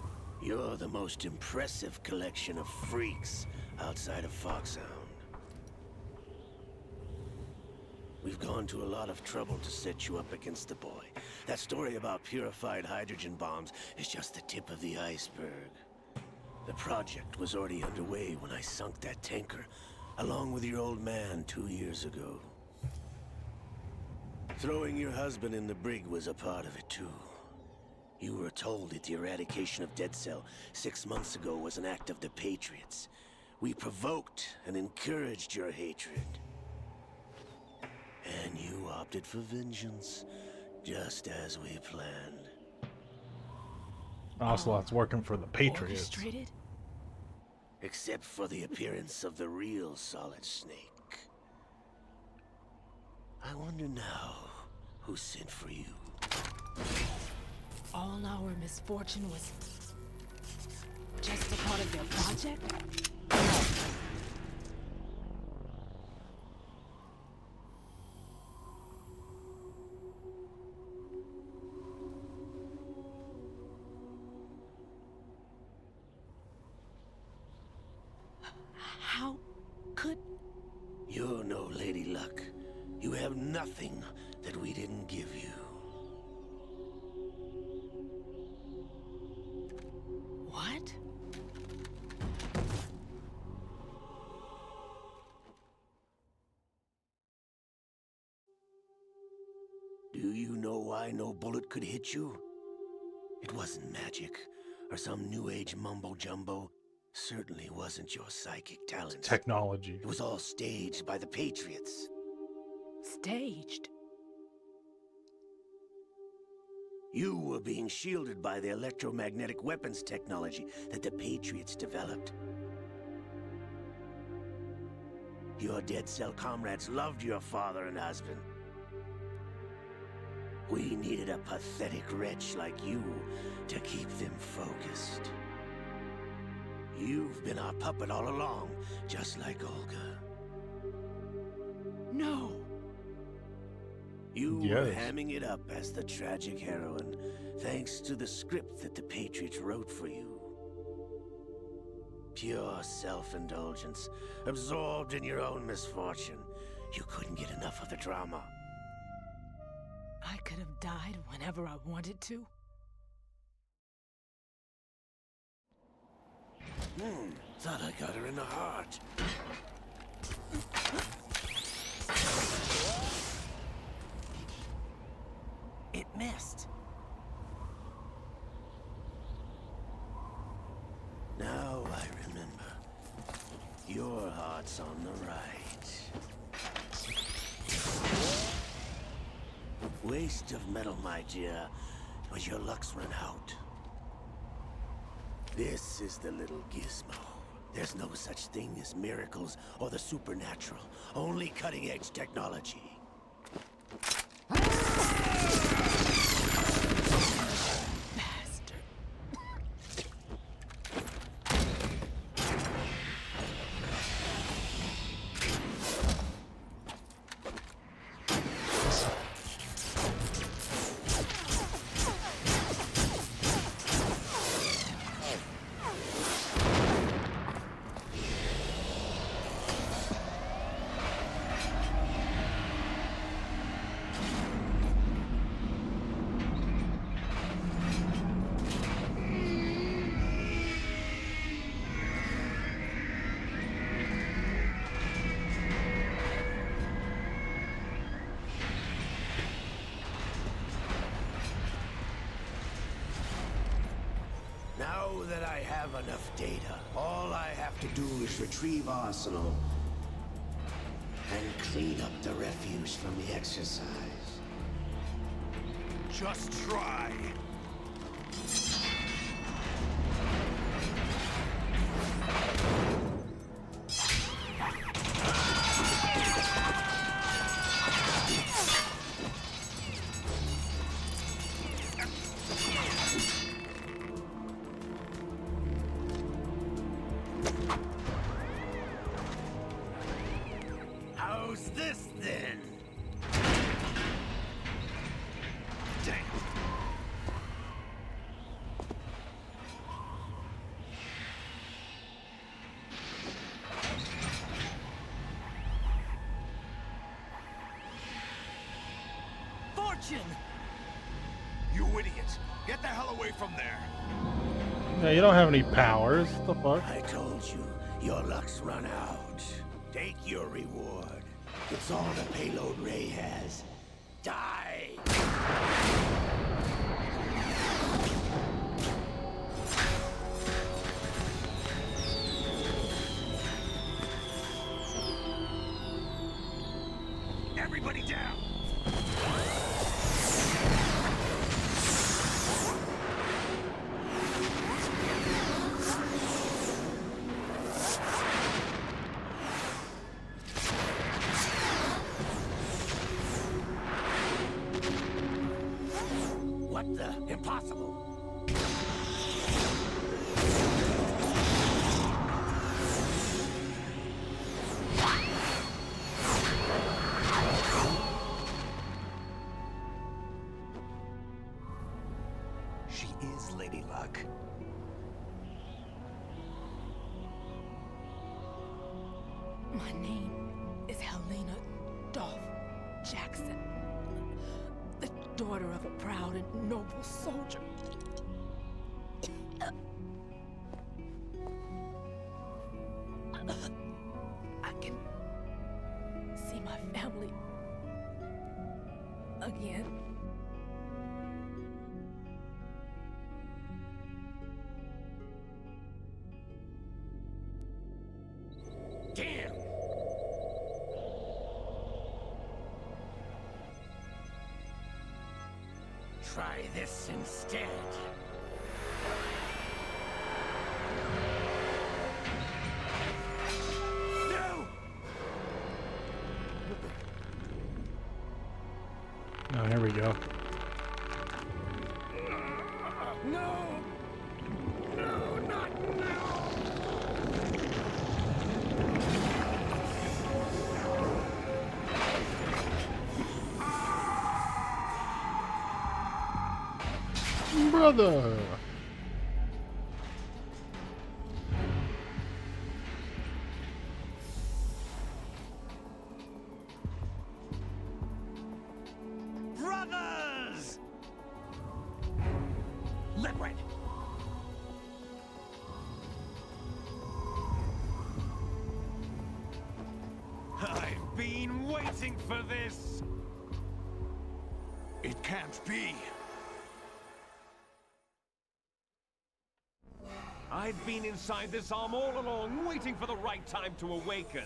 You're the most impressive collection of freaks outside of Foxhound. We've gone to a lot of trouble to set you up against the boy. That story about purified hydrogen bombs is just the tip of the iceberg. The project was already underway when I sunk that tanker, along with your old man 2 years ago. Throwing your husband in the brig was a part of it too. You were told that the eradication of Dead Cell 6 months ago was an act of the Patriots. We provoked and encouraged your hatred. And you opted for vengeance, just as we planned. Ocelot's working for the Patriots. Orchestrated? Except for the appearance of the real Solid Snake. I wonder now who sent for you. All our misfortune was just a part of their project? How could... You're no Lady Luck. You have nothing that we didn't give you. What? Do you know why no bullet could hit you? It wasn't magic, or some new age mumbo-jumbo. Certainly wasn't your psychic talent. Technology. It was all staged by the Patriots. Staged? You were being shielded by the electromagnetic weapons technology that the Patriots developed. Your Dead Cell comrades loved your father and husband. We needed a pathetic wretch like you to keep them focused. You've been our puppet all along, just like Olga. No! You were hamming it up as the tragic heroine, thanks to the script that the Patriots wrote for you. Pure self-indulgence, absorbed in your own misfortune. You couldn't get enough of the drama. I could have died whenever I wanted to. Thought I got her in the heart. It missed. Now I remember. Your heart's on the right. Waste of metal, my dear, but your luck's run out. This is the little gizmo. There's no such thing as miracles or the supernatural, only cutting-edge technology. have enough data. All I have to do is retrieve Arsenal and clean up the refuse from the exercise. Just try. How's this then? Damn. Fortune! You idiot! Get the hell away from there! Yeah, you don't have any powers. What the fuck? I told you, your luck's run out. Take your reward. It's all the payload Ray has. Die! Everybody down! What the? Impossible! She is Lady Luck. My name is Helena Dolph Jackson, the daughter of a proud and noble soldier. I can see my family again. Damn! Try this instead. No! Oh, here we go. No! No, not now! Brother! Brothers! Liquid! I've been waiting for this! It can't be! I've been inside this arm all along, waiting for the right time to awaken.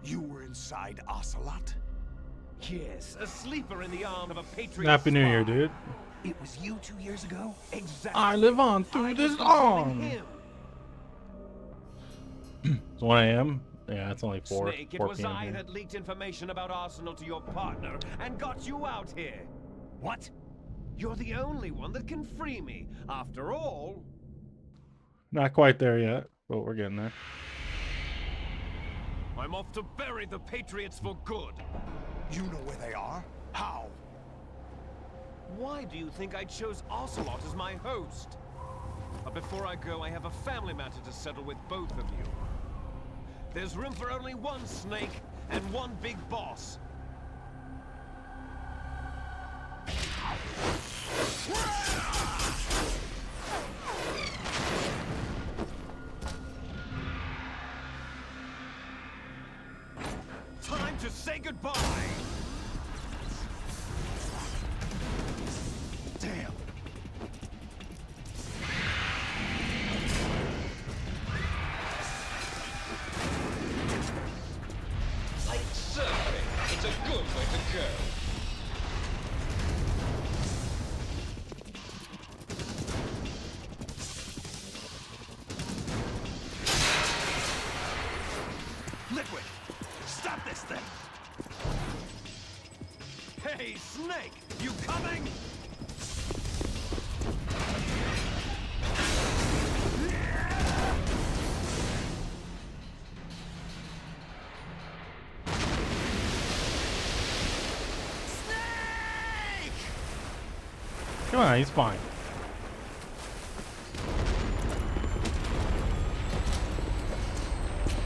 You were inside Ocelot? Yes, a sleeper in the arm of a patriot. Happy New Year, spy. dude. It was you 2 years ago? Exactly. I live on through I this was controlling arm. him. It's 1 a.m. Yeah, it's only 4 Snake, it 4 was p.m. I here. that leaked information about Arsenal to your partner and got you out here. What? You're the only one that can free me. After all, Not quite there yet, but we're getting there. I'm off to bury the Patriots for good. You know where they are? How? Why do you think I chose Ocelot as my host? But before I go, I have a family matter to settle with both of you. There's room for only one Snake and one big boss. Time to say goodbye! That's a good way to go. Liquid! Stop this thing! Hey, Snake! You coming? Come on, he's fine.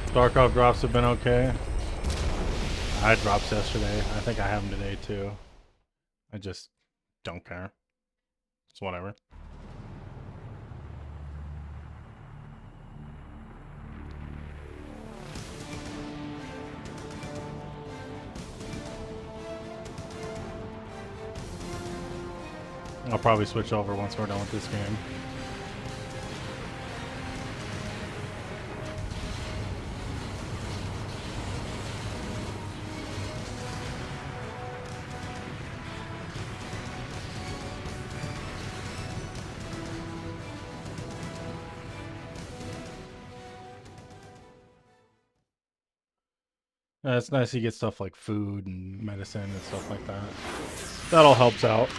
Tarkov drops have been okay. I had drops yesterday. I think I have them today too. I just don't care. It's whatever. I'll probably switch over once we're done with this game. It's nice you get stuff like food and medicine and stuff like that. That all helps out.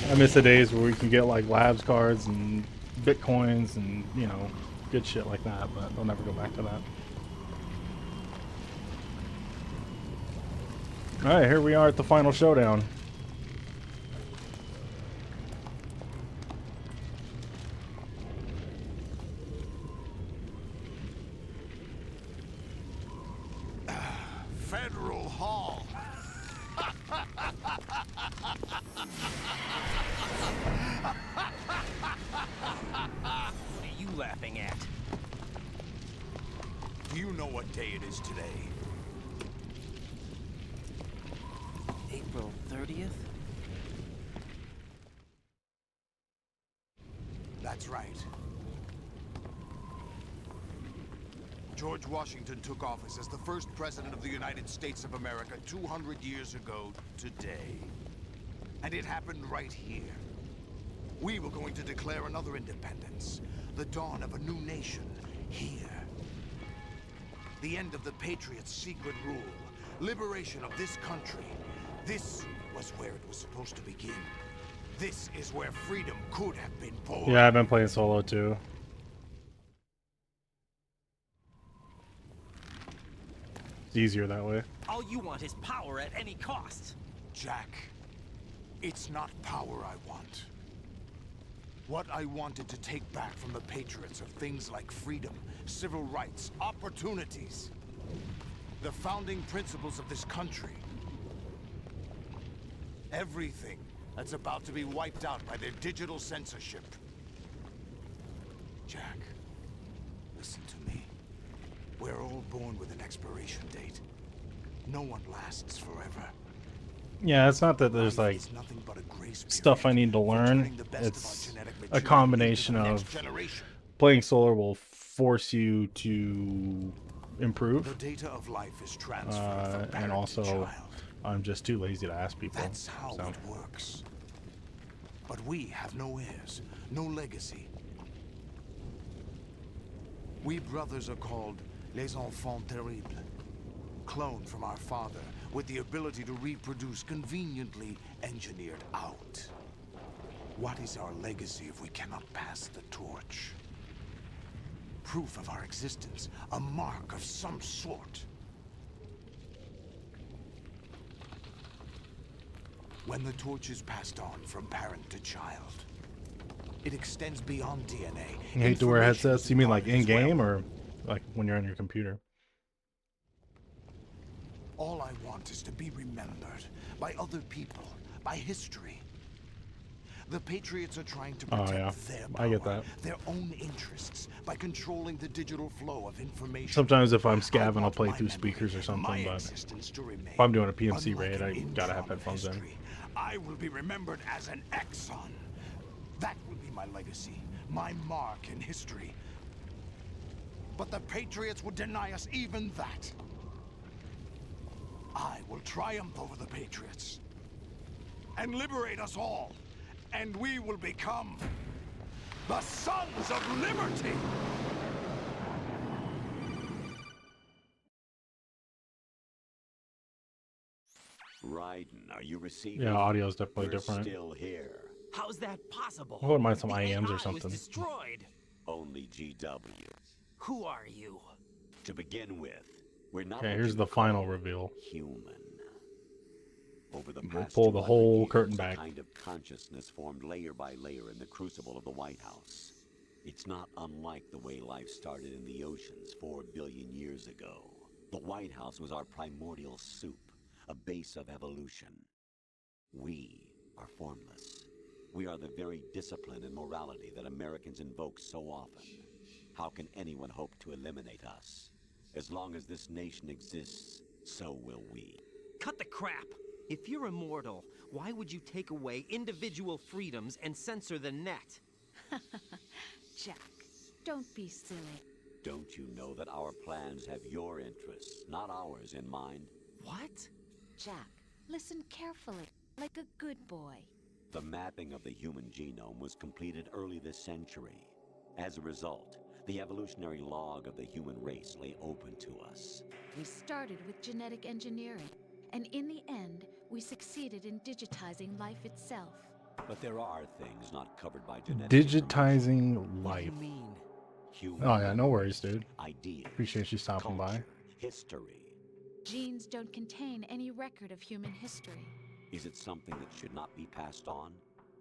I miss the days where we can get like labs cards and bitcoins and, you know, good shit like that, but I'll never go back to that. Alright, here we are at the final showdown. Federal Hall. What are you laughing at? Do you know what day it is today? April 30th? That's right. George Washington took office as the first president of the United States of America 200 years ago today. And it happened right here. We were going to declare another independence, the dawn of a new nation, here. The end of the Patriots' secret rule, liberation of this country. This was where it was supposed to begin. This is where freedom could have been born. Yeah, I've been playing solo too. It's easier that way. All you want is power at any cost. Jack, it's not power I want. What I wanted to take back from the Patriots are things like freedom, civil rights, opportunities. The founding principles of this country. Everything that's about to be wiped out by their digital censorship. Jack, listen to me. We're all born with an expiration date. No one lasts forever. Yeah, it's not that there's like stuff I need to learn. It's a combination of playing solar will force you to improve, The data of life is transferred from and parent to also child. I'm just too lazy to ask people. That's how so. it works. But we have no heirs, no legacy. We brothers are called les enfants terribles, cloned from our father, with the ability to reproduce conveniently engineered out. What is our legacy if we cannot pass the torch? Proof of our existence, a mark of some sort. When the torch is passed on from parent to child, it extends beyond DNA. You hate to wear Information headsets? is You mean like imparted as in game well. or like when you're on your computer? All I want is to be remembered by other people, by history. The Patriots are trying to Oh, protect yeah. their power, I get that. their own interests, by controlling the digital flow of information. Sometimes if I'm I scavenging, I'll want play my through memory, speakers or my something, but existence to remain. if I'm doing a PMC Unlike raid, an I gotta have intron of headphones in. history, I will be remembered as an Exxon. That will be my legacy, my mark in history. But the Patriots would deny us even that. I will triumph over the Patriots and liberate us all, and we will become the Sons of Liberty! Raiden, are you receiving? Yeah, audio's definitely We're different. Still here. How's that possible? I wouldn't mind some The IAMs or AI something. was destroyed. Only GW. Who are you? To begin with, we're not. Okay, what here's you the call final reveal. Human. Over the We'll past pull the 200 whole years, curtain a back. kind of consciousness formed layer by layer in the crucible of the White House. It's not unlike the way life started in the oceans 4 billion years ago. The White House was our primordial soup, a base of evolution. We are formless. We are the very discipline and morality that Americans invoke so often. How can anyone hope to eliminate us? As long as this nation exists, so will we. Cut the crap! If you're immortal, why would you take away individual freedoms and censor the net? Jack, don't be silly. Don't you know that our plans have your interests, not ours, in mind? What? Jack, listen carefully, like a good boy. The mapping of the human genome was completed early this century. As a result, the evolutionary log of the human race lay open to us. We started with genetic engineering, and in the end, we succeeded in digitizing life itself. But there are things not covered by genetic Digitizing What do life. you mean? Human Oh yeah, no worries, dude. ideas, Appreciate you stopping by. culture, history. Genes don't contain any record of human history. Is it something that should not be passed on?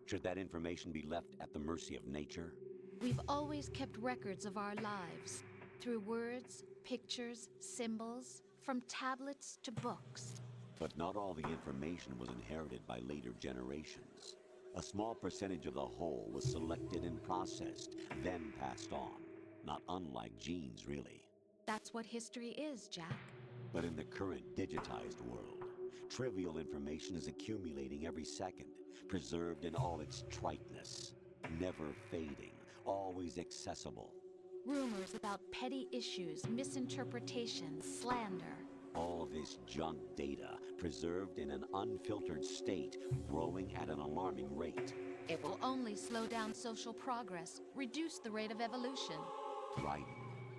Should that information be left at the mercy of nature? We've always kept records of our lives, through words, pictures, symbols, from tablets to books. But not all the information was inherited by later generations. A small percentage of the whole was selected and processed, then passed on. Not unlike genes, really. That's what history is, Jack. But in the current digitized world, trivial information is accumulating every second, preserved in all its triteness, never fading, always accessible. Rumors about petty issues, misinterpretations, slander. All this junk data, preserved in an unfiltered state, growing at an alarming rate. It will only slow down social progress, reduce the rate of evolution. Right.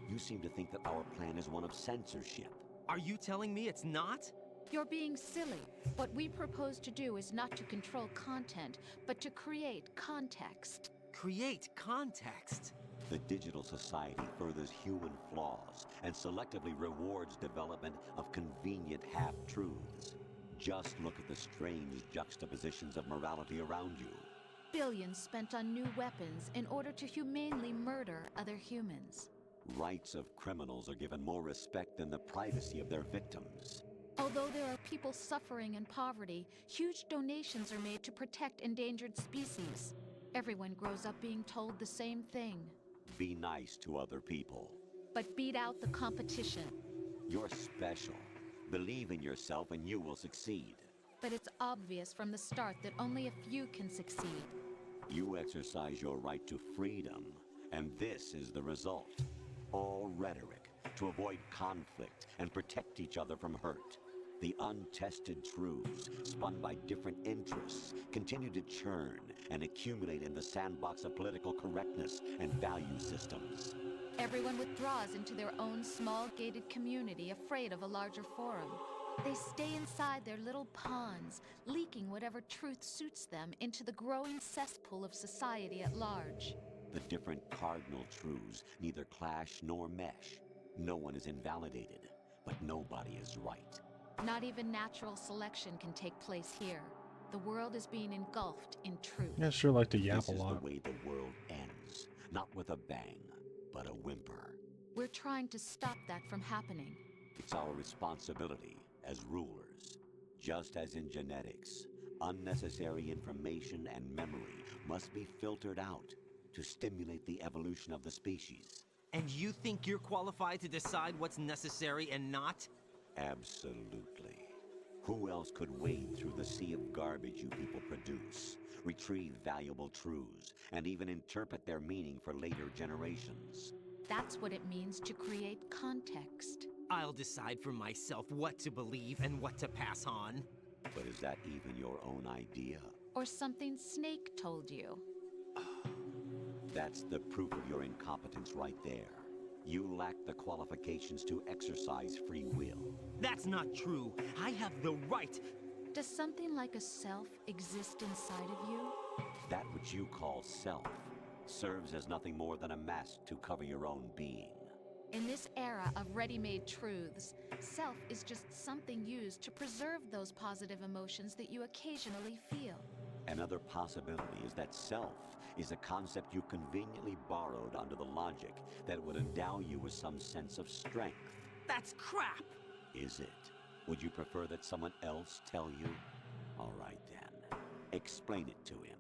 You seem to think that our plan is one of censorship. Are you telling me it's not? You're being silly. What we propose to do is not to control content, but to create context. Create context. The digital society furthers human flaws and selectively rewards development of convenient half-truths. Just look at the strange juxtapositions of morality around you. Billions spent on new weapons in order to humanely murder other humans. Rights of criminals are given more respect than the privacy of their victims. Although there are people suffering in poverty, huge donations are made to protect endangered species. Everyone grows up being told the same thing. Be nice to other people. But beat out the competition. You're special. Believe in yourself and you will succeed. But it's obvious from the start that only a few can succeed. You exercise your right to freedom, and this is the result. All rhetoric to avoid conflict and protect each other from hurt. The untested truths, spun by different interests, continue to churn and accumulate in the sandbox of political correctness and value systems. Everyone withdraws into their own small gated community, afraid of a larger forum. They stay inside their little ponds, leaking whatever truth suits them into the growing cesspool of society at large. The different cardinal truths neither clash nor mesh. No one is invalidated, but nobody is right. Not even natural selection can take place here. The world is being engulfed in truth. Yeah, sure like to yap This a is lot. the way the world ends, not with a bang, but a whimper. We're trying to stop that from happening. It's our responsibility as rulers. Just as in genetics, unnecessary information and memory must be filtered out to stimulate the evolution of the species. And you think you're qualified to decide what's necessary and not? Absolutely. Who else could wade through the sea of garbage you people produce, retrieve valuable truths, and even interpret their meaning for later generations? That's what it means to create context. I'll decide for myself what to believe and what to pass on. But is that even your own idea? Or something Snake told you. That's the proof of your incompetence right there. You lack the qualifications to exercise free will. That's not true. I have the right. Does something like a self exist inside of you? That which you call self serves as nothing more than a mask to cover your own being. In this era of ready-made truths, self is just something used to preserve those positive emotions that you occasionally feel. Another possibility is that self is a concept you conveniently borrowed under the logic that would endow you with some sense of strength. That's crap! Is it? Would you prefer that someone else tell you? All right then. Explain it to him.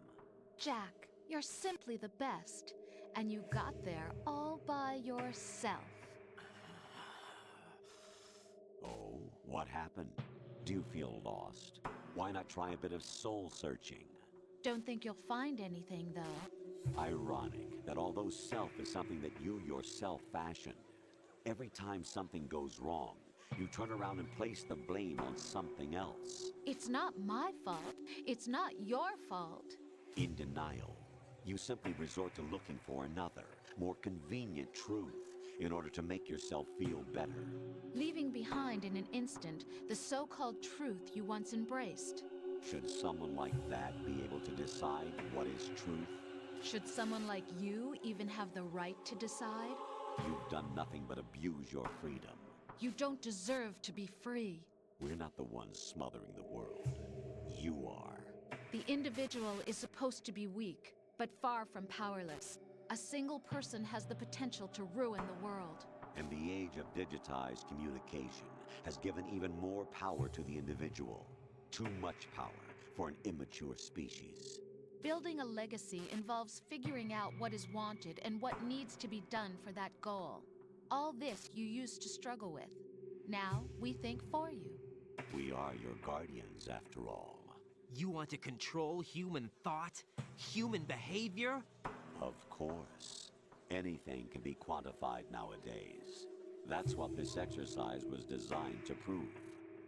Jack, you're simply the best, and you got there all by yourself. Oh, what happened? Do you feel lost? Why not try a bit of soul searching? Don't think you'll find anything, though. Ironic that although self is something that you yourself fashioned, every time something goes wrong, you turn around and place the blame on something else. It's not my fault. It's not your fault. In denial, you simply resort to looking for another, more convenient truth in order to make yourself feel better. Leaving behind in an instant the so-called truth you once embraced. Should someone like that be able to decide what is truth? Should someone like you even have the right to decide? You've done nothing but abuse your freedom. You don't deserve to be free. We're not the ones smothering the world. You are. The individual is supposed to be weak, but far from powerless. A single person has the potential to ruin the world. And the age of digitized communication has given even more power to the individual. Too much power for an immature species. Building a legacy involves figuring out what is wanted and what needs to be done for that goal. All this you used to struggle with. Now, we think for you. We are your guardians, after all. You want to control human thought? Human behavior? Of course. Anything can be quantified nowadays. That's what this exercise was designed to prove.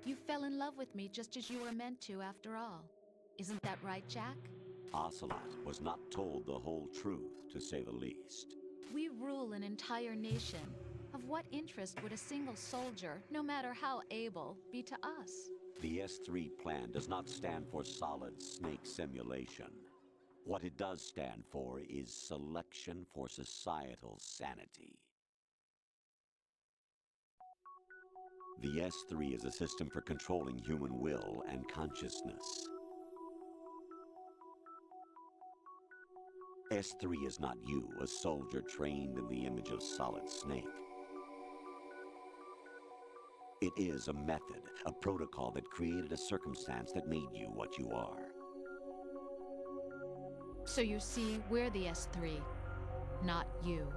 You fell in love with me just as you were meant to, after all. Isn't that right, Jack? Ocelot was not told the whole truth, to say the least. We rule an entire nation. Of what interest would a single soldier, no matter how able, be to us? The S3 plan does not stand for Solid Snake Simulation. What it does stand for is selection for societal sanity. The S3 is a system for controlling human will and consciousness. S3 is not you, a soldier trained in the image of Solid Snake. It is a method, a protocol that created a circumstance that made you what you are. So you see, we're the S3, not you.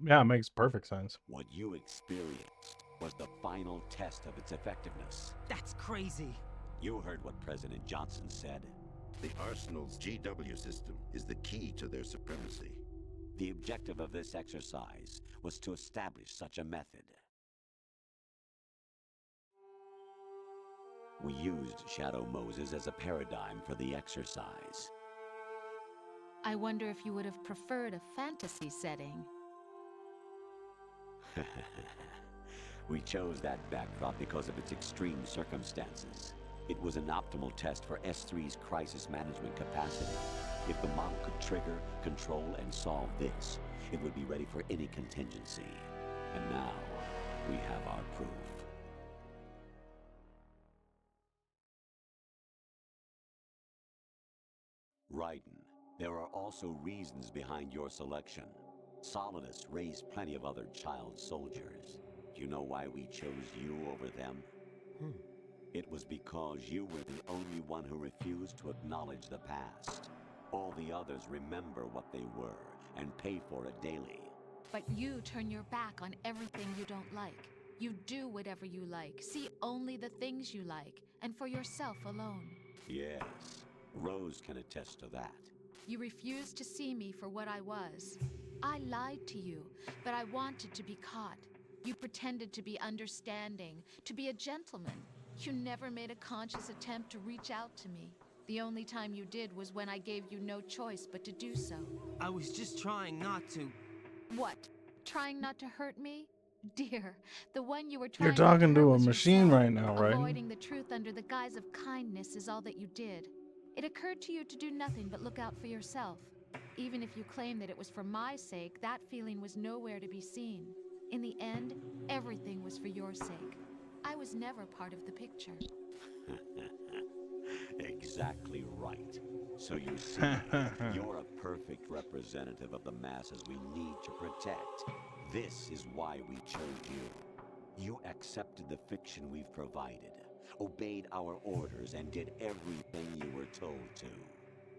Yeah, it makes perfect sense. What you experienced was the final test of its effectiveness. That's crazy. You heard what President Johnson said. The Arsenal's GW system is the key to their supremacy. The objective of this exercise was to establish such a method. We used Shadow Moses as a paradigm for the exercise. I wonder if you would have preferred a fantasy setting. We chose that backdrop because of its extreme circumstances. It was an optimal test for S3's crisis management capacity. If the model could trigger, control, and solve this, it would be ready for any contingency. And now, we have our proof. Raiden, there are also reasons behind your selection. Solidus raised plenty of other child soldiers. Do you know why we chose you over them? It was because you were the only one who refused to acknowledge the past. All the others remember what they were and pay for it daily. But you turn your back on everything you don't like. You do whatever you like, see only the things you like, and for yourself alone. Yes, Rose can attest to that. You refused to see me for what I was. I lied to you, but I wanted to be caught. You pretended to be understanding, to be a gentleman. You never made a conscious attempt to reach out to me. The only time you did was when I gave you no choice but to do so. I was just trying not to. What? Trying not to hurt me? Dear, the one you were You're trying talking to hurt to a was machine yourself. right now, right? Avoiding the truth under the guise of kindness is all that you did. It occurred to you to do nothing but look out for yourself. Even if you claim that it was for my sake, that feeling was nowhere to be seen. In the end, everything was for your sake. I was never part of the picture. Exactly right. So you see, you're a perfect representative of the masses we need to protect. This is why we chose you. You accepted the fiction we've provided, obeyed our orders, and did everything you were told to.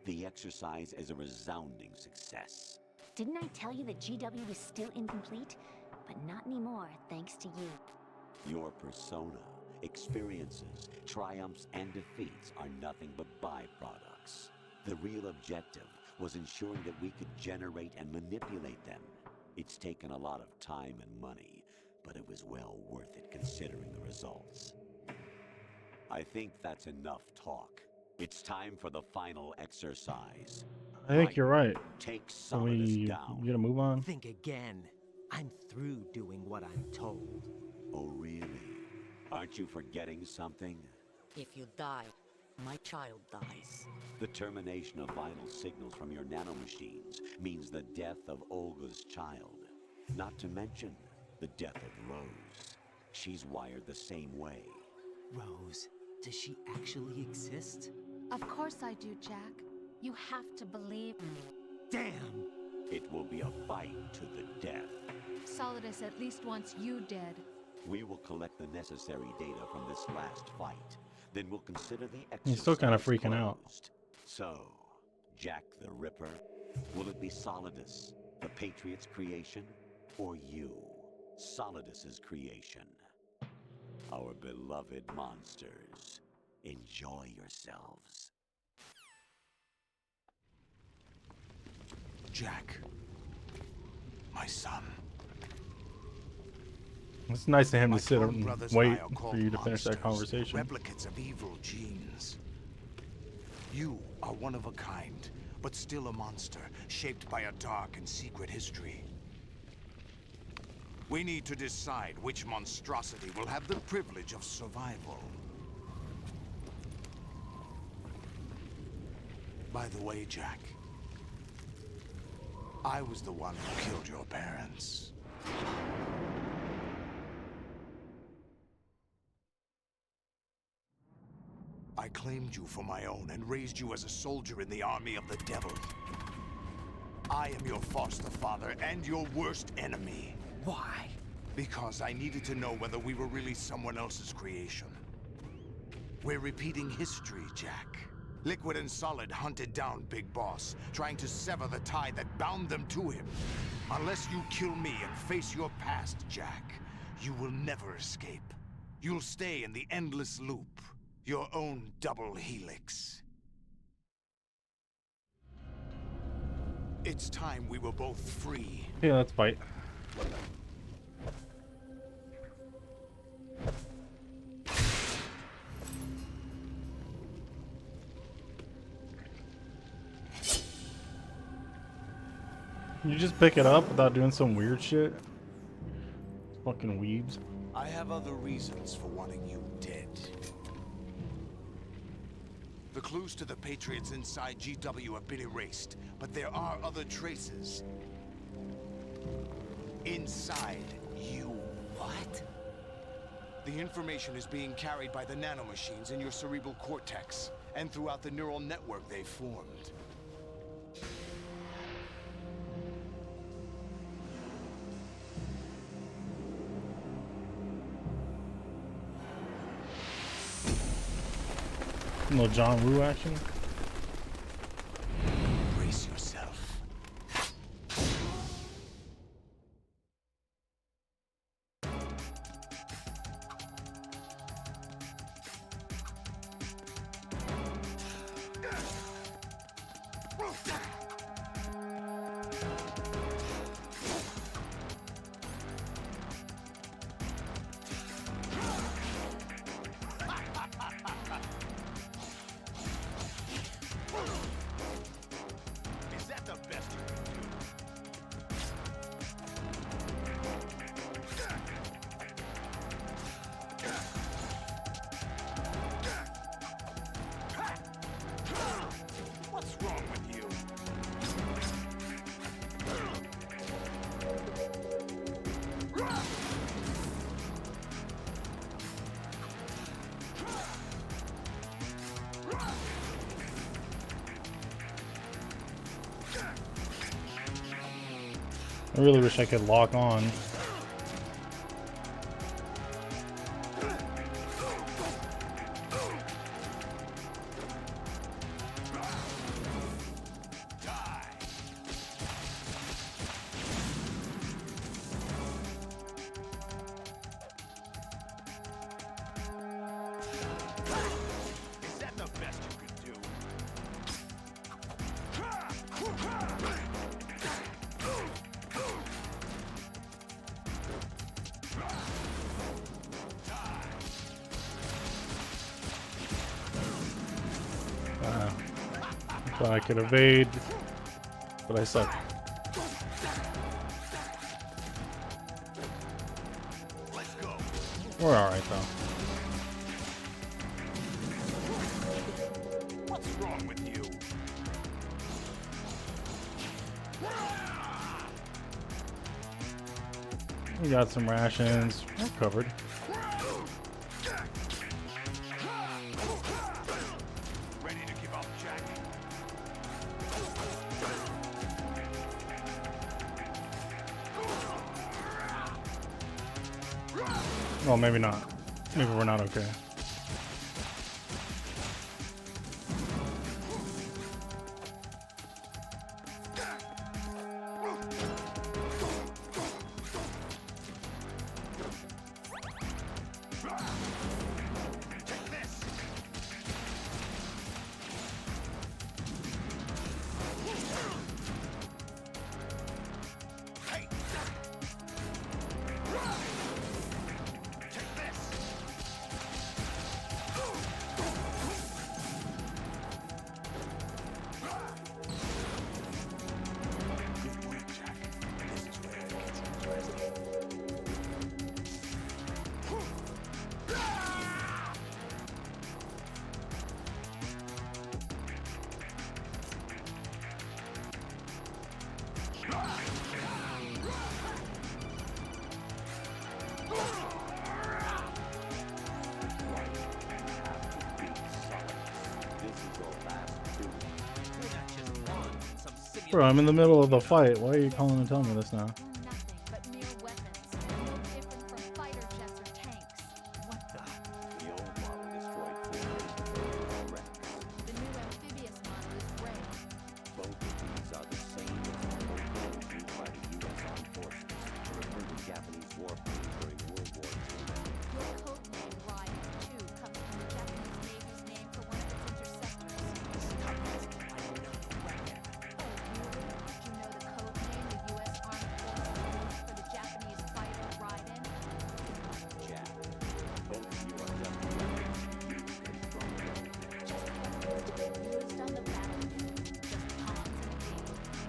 The exercise is a resounding success. Didn't I tell you that GW is still incomplete? But not anymore, thanks to you. Your persona, experiences, triumphs, and defeats are nothing but byproducts. The real objective was ensuring that we could generate and manipulate them. It's taken a lot of time and money, but it was well worth it considering the results. I think that's enough talk. It's time for the final exercise. I think you're right. Take Can we get a move on? Think again. I'm through doing what I'm told. Oh, really? Aren't you forgetting something? If you die, my child dies. The termination of vital signals from your nanomachines means the death of Olga's child. Not to mention the death of Rose. She's wired the same way. Rose, does she actually exist? Of course I do, Jack. You have to believe me. Damn! It will be a fight to the death. Solidus at least wants you dead. We will collect the necessary data from this last fight. Then we'll consider the exercise. He's still kind of freaking out. So, Jack the Ripper, will it be Solidus, the Patriot's creation, or you, Solidus's creation? Our beloved monsters, enjoy yourselves. Jack, my son. It's nice of him to sit My and brothers wait and I are called for you to finish that monsters, conversation. Replicates of evil genes. You are one of a kind, but still a monster, shaped by a dark and secret history. We need to decide which monstrosity will have the privilege of survival. By the way, Jack, I was the one who killed your parents. I claimed you for my own and raised you as a soldier in the army of the devil. I am your foster father and your worst enemy. Why? Because I needed to know whether we were really someone else's creation. We're repeating history, Jack. Liquid and Solid hunted down Big Boss, trying to sever the tie that bound them to him. Unless you kill me and face your past, Jack, you will never escape. You'll stay in the endless loop. Your own double helix. It's time we were both free. Yeah, let's fight. Can you just pick it up without doing some weird shit? Fucking weebs. I have other reasons for wanting you dead. The clues to the Patriots inside GW have been erased, but there are other traces. Inside you. What? The information is being carried by the nanomachines in your cerebral cortex, and throughout the neural network they've formed. No John Woo action. Brace yourself. Is that the best you can do? What's wrong with you? I really wish I could lock on. Is that the best you can do? Thought I could evade, but I suck. Let's go. We're alright though. What's wrong with you? We got some rations. We're covered. Ready to give up, Jack? Well, maybe not. Maybe we're not okay. Bro, I'm in the middle of the fight. Why are you calling and telling me this now?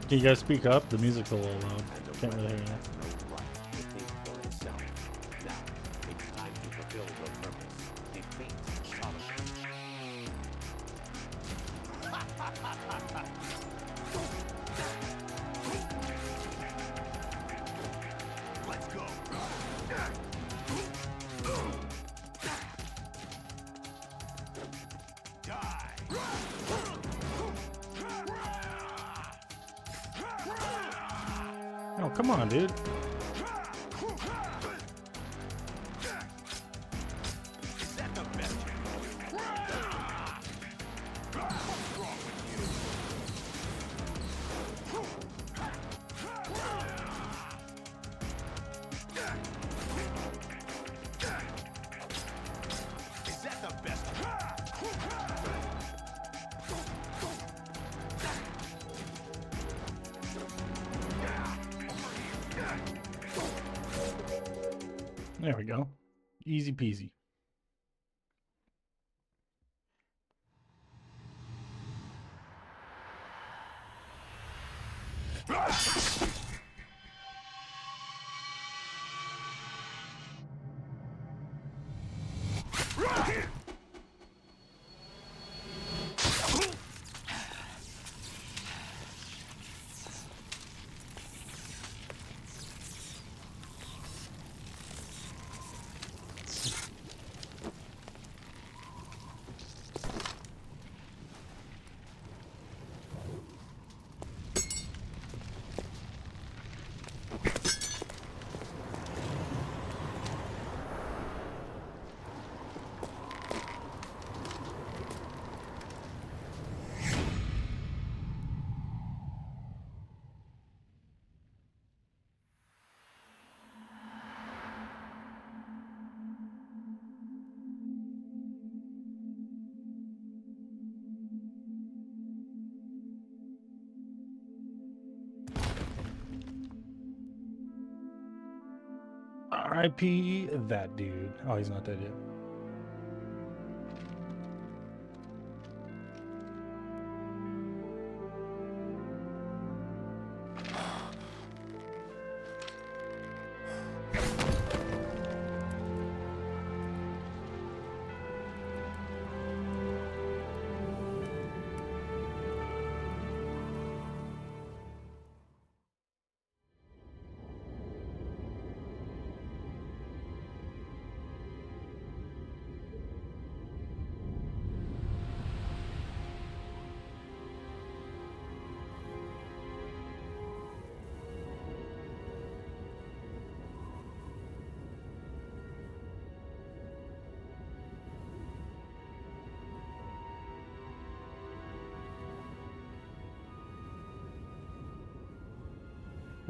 Can you guys speak up? The music's a little loud. Can't really hear you. Let's go. Oh, come on, dude. There we go. Easy peasy. R.I.P. that dude. Oh, he's not dead yet.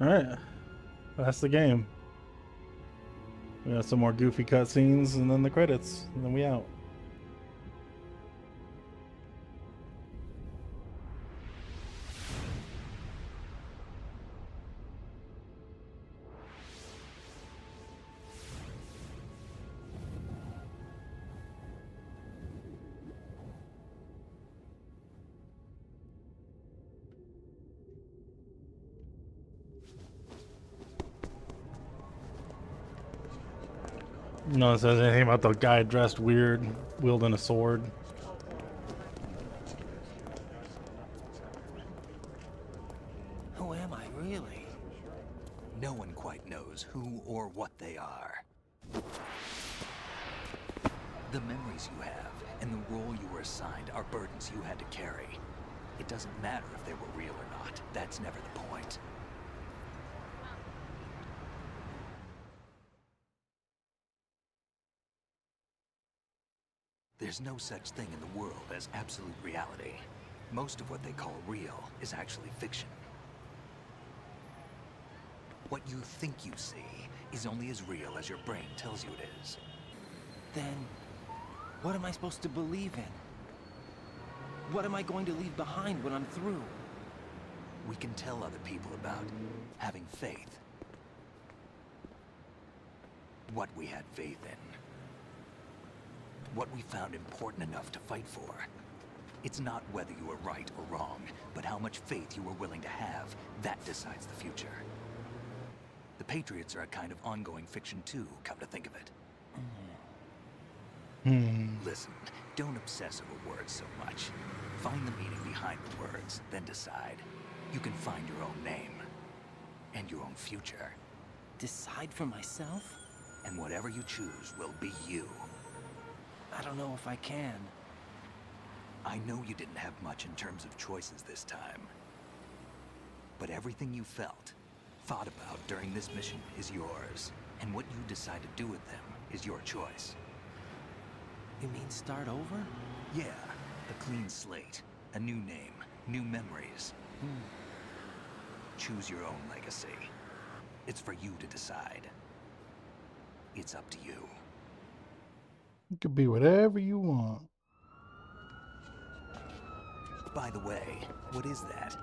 Alright, that's the game. We got some more goofy cutscenes and then the credits, and then we out. No one says anything about the guy dressed weird, wielding a sword. Who am I, really? No one quite knows who or what they are. The memories you have and the role you were assigned are burdens you had to carry. It doesn't matter if they were real or not. That's never the point. There's no such thing in the world as absolute reality. Most of what they call real is actually fiction. What you think you see is only as real as your brain tells you it is. Then, what am I supposed to believe in? What am I going to leave behind when I'm through? We can tell other people about having faith. What we had faith in. What we found important enough to fight for. It's not whether you were right or wrong, but how much faith you were willing to have. That decides the future. The Patriots are a kind of ongoing fiction too, come to think of it. Listen, don't obsess over words so much. Find the meaning behind the words, then decide. You can find your own name. And your own future. Decide for myself? And whatever you choose will be you. I don't know if I can. I know you didn't have much in terms of choices this time. But everything you felt, thought about during this mission is yours. And what you decide to do with them is your choice. You mean start over? Yeah, a clean slate, a new name, new memories. Choose your own legacy. It's for you to decide. It's up to you. It could be whatever you want. By the way, what is that?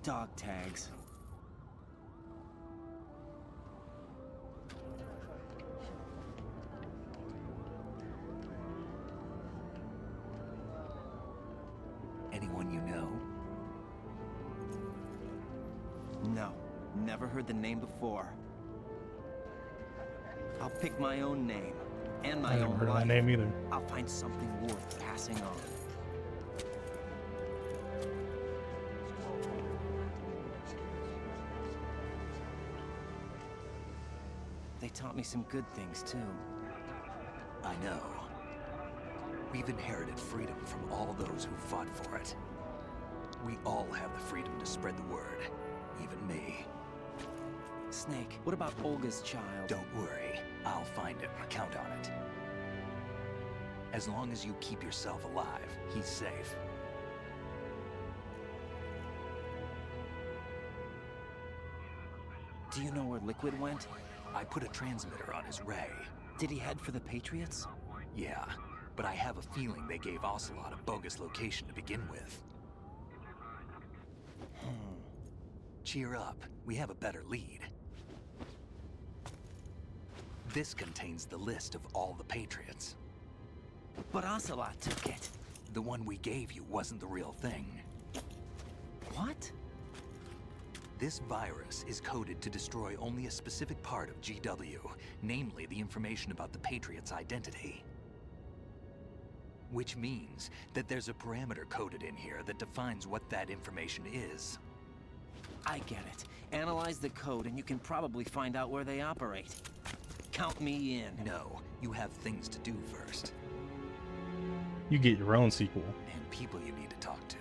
Dog tags. Anyone you know? No, never heard the name before. I'll pick my own name, and my I own never heard of life. that name either. I'll find something worth passing on. They taught me some good things, too. I know. We've inherited freedom from all those who fought for it. We all have the freedom to spread the word, even me. Snake, what about Olga's child? Don't worry, I'll find him. Count on it. As long as you keep yourself alive, he's safe. Do you know where Liquid went? I put a transmitter on his ray. Did he head for the Patriots? Yeah, but I have a feeling they gave Ocelot a bogus location to begin with. Cheer up, we have a better lead. This contains the list of all the Patriots. But Ocelot took it. The one we gave you wasn't the real thing. What? This virus is coded to destroy only a specific part of GW, namely the information about the Patriot's identity. Which means that there's a parameter coded in here that defines what that information is. I get it. Analyze the code and you can probably find out where they operate. Count me in. No, you have things to do first. You get your own sequel. And people you need to talk to.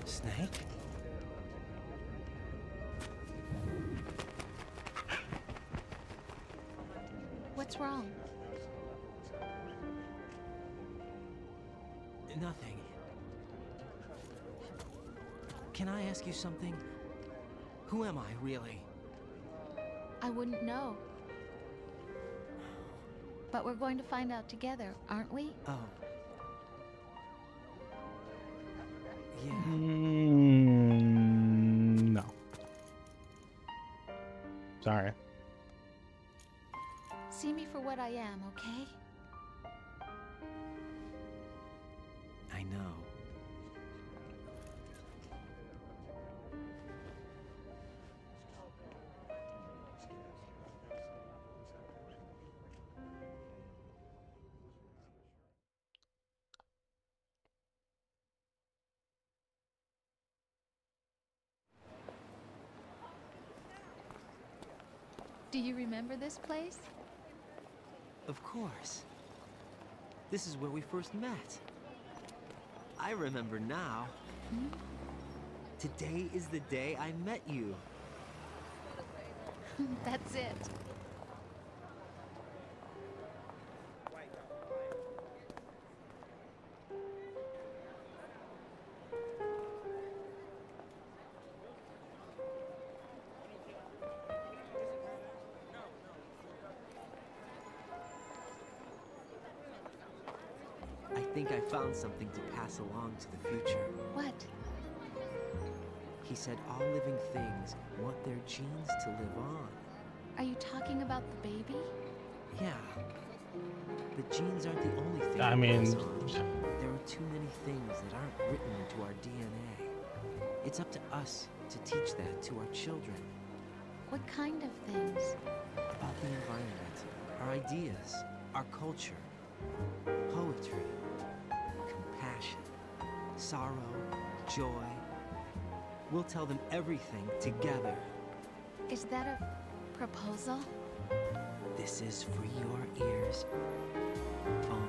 Snake? What's wrong? Nothing. Can I ask you something? Who am I, really? I wouldn't know. But we're going to find out together, aren't we? Oh. Yeah. No. Sorry. See me for what I am, okay? I know. Do you remember this place? Of course. This is where we first met. I remember now. Today is the day I met you. That's it. I think I found something to pass along to the future. What? He said all living things want their genes to live on. Are you talking about the baby? Yeah. But genes aren't the only thing I that mean, pass on. There are too many things that aren't written into our DNA. It's up to us to teach that to our children. What kind of things? About the environment, our ideas, our culture, poetry, compassion. sorrow, joy. We'll tell them everything together. Is that a proposal? This is for your ears only.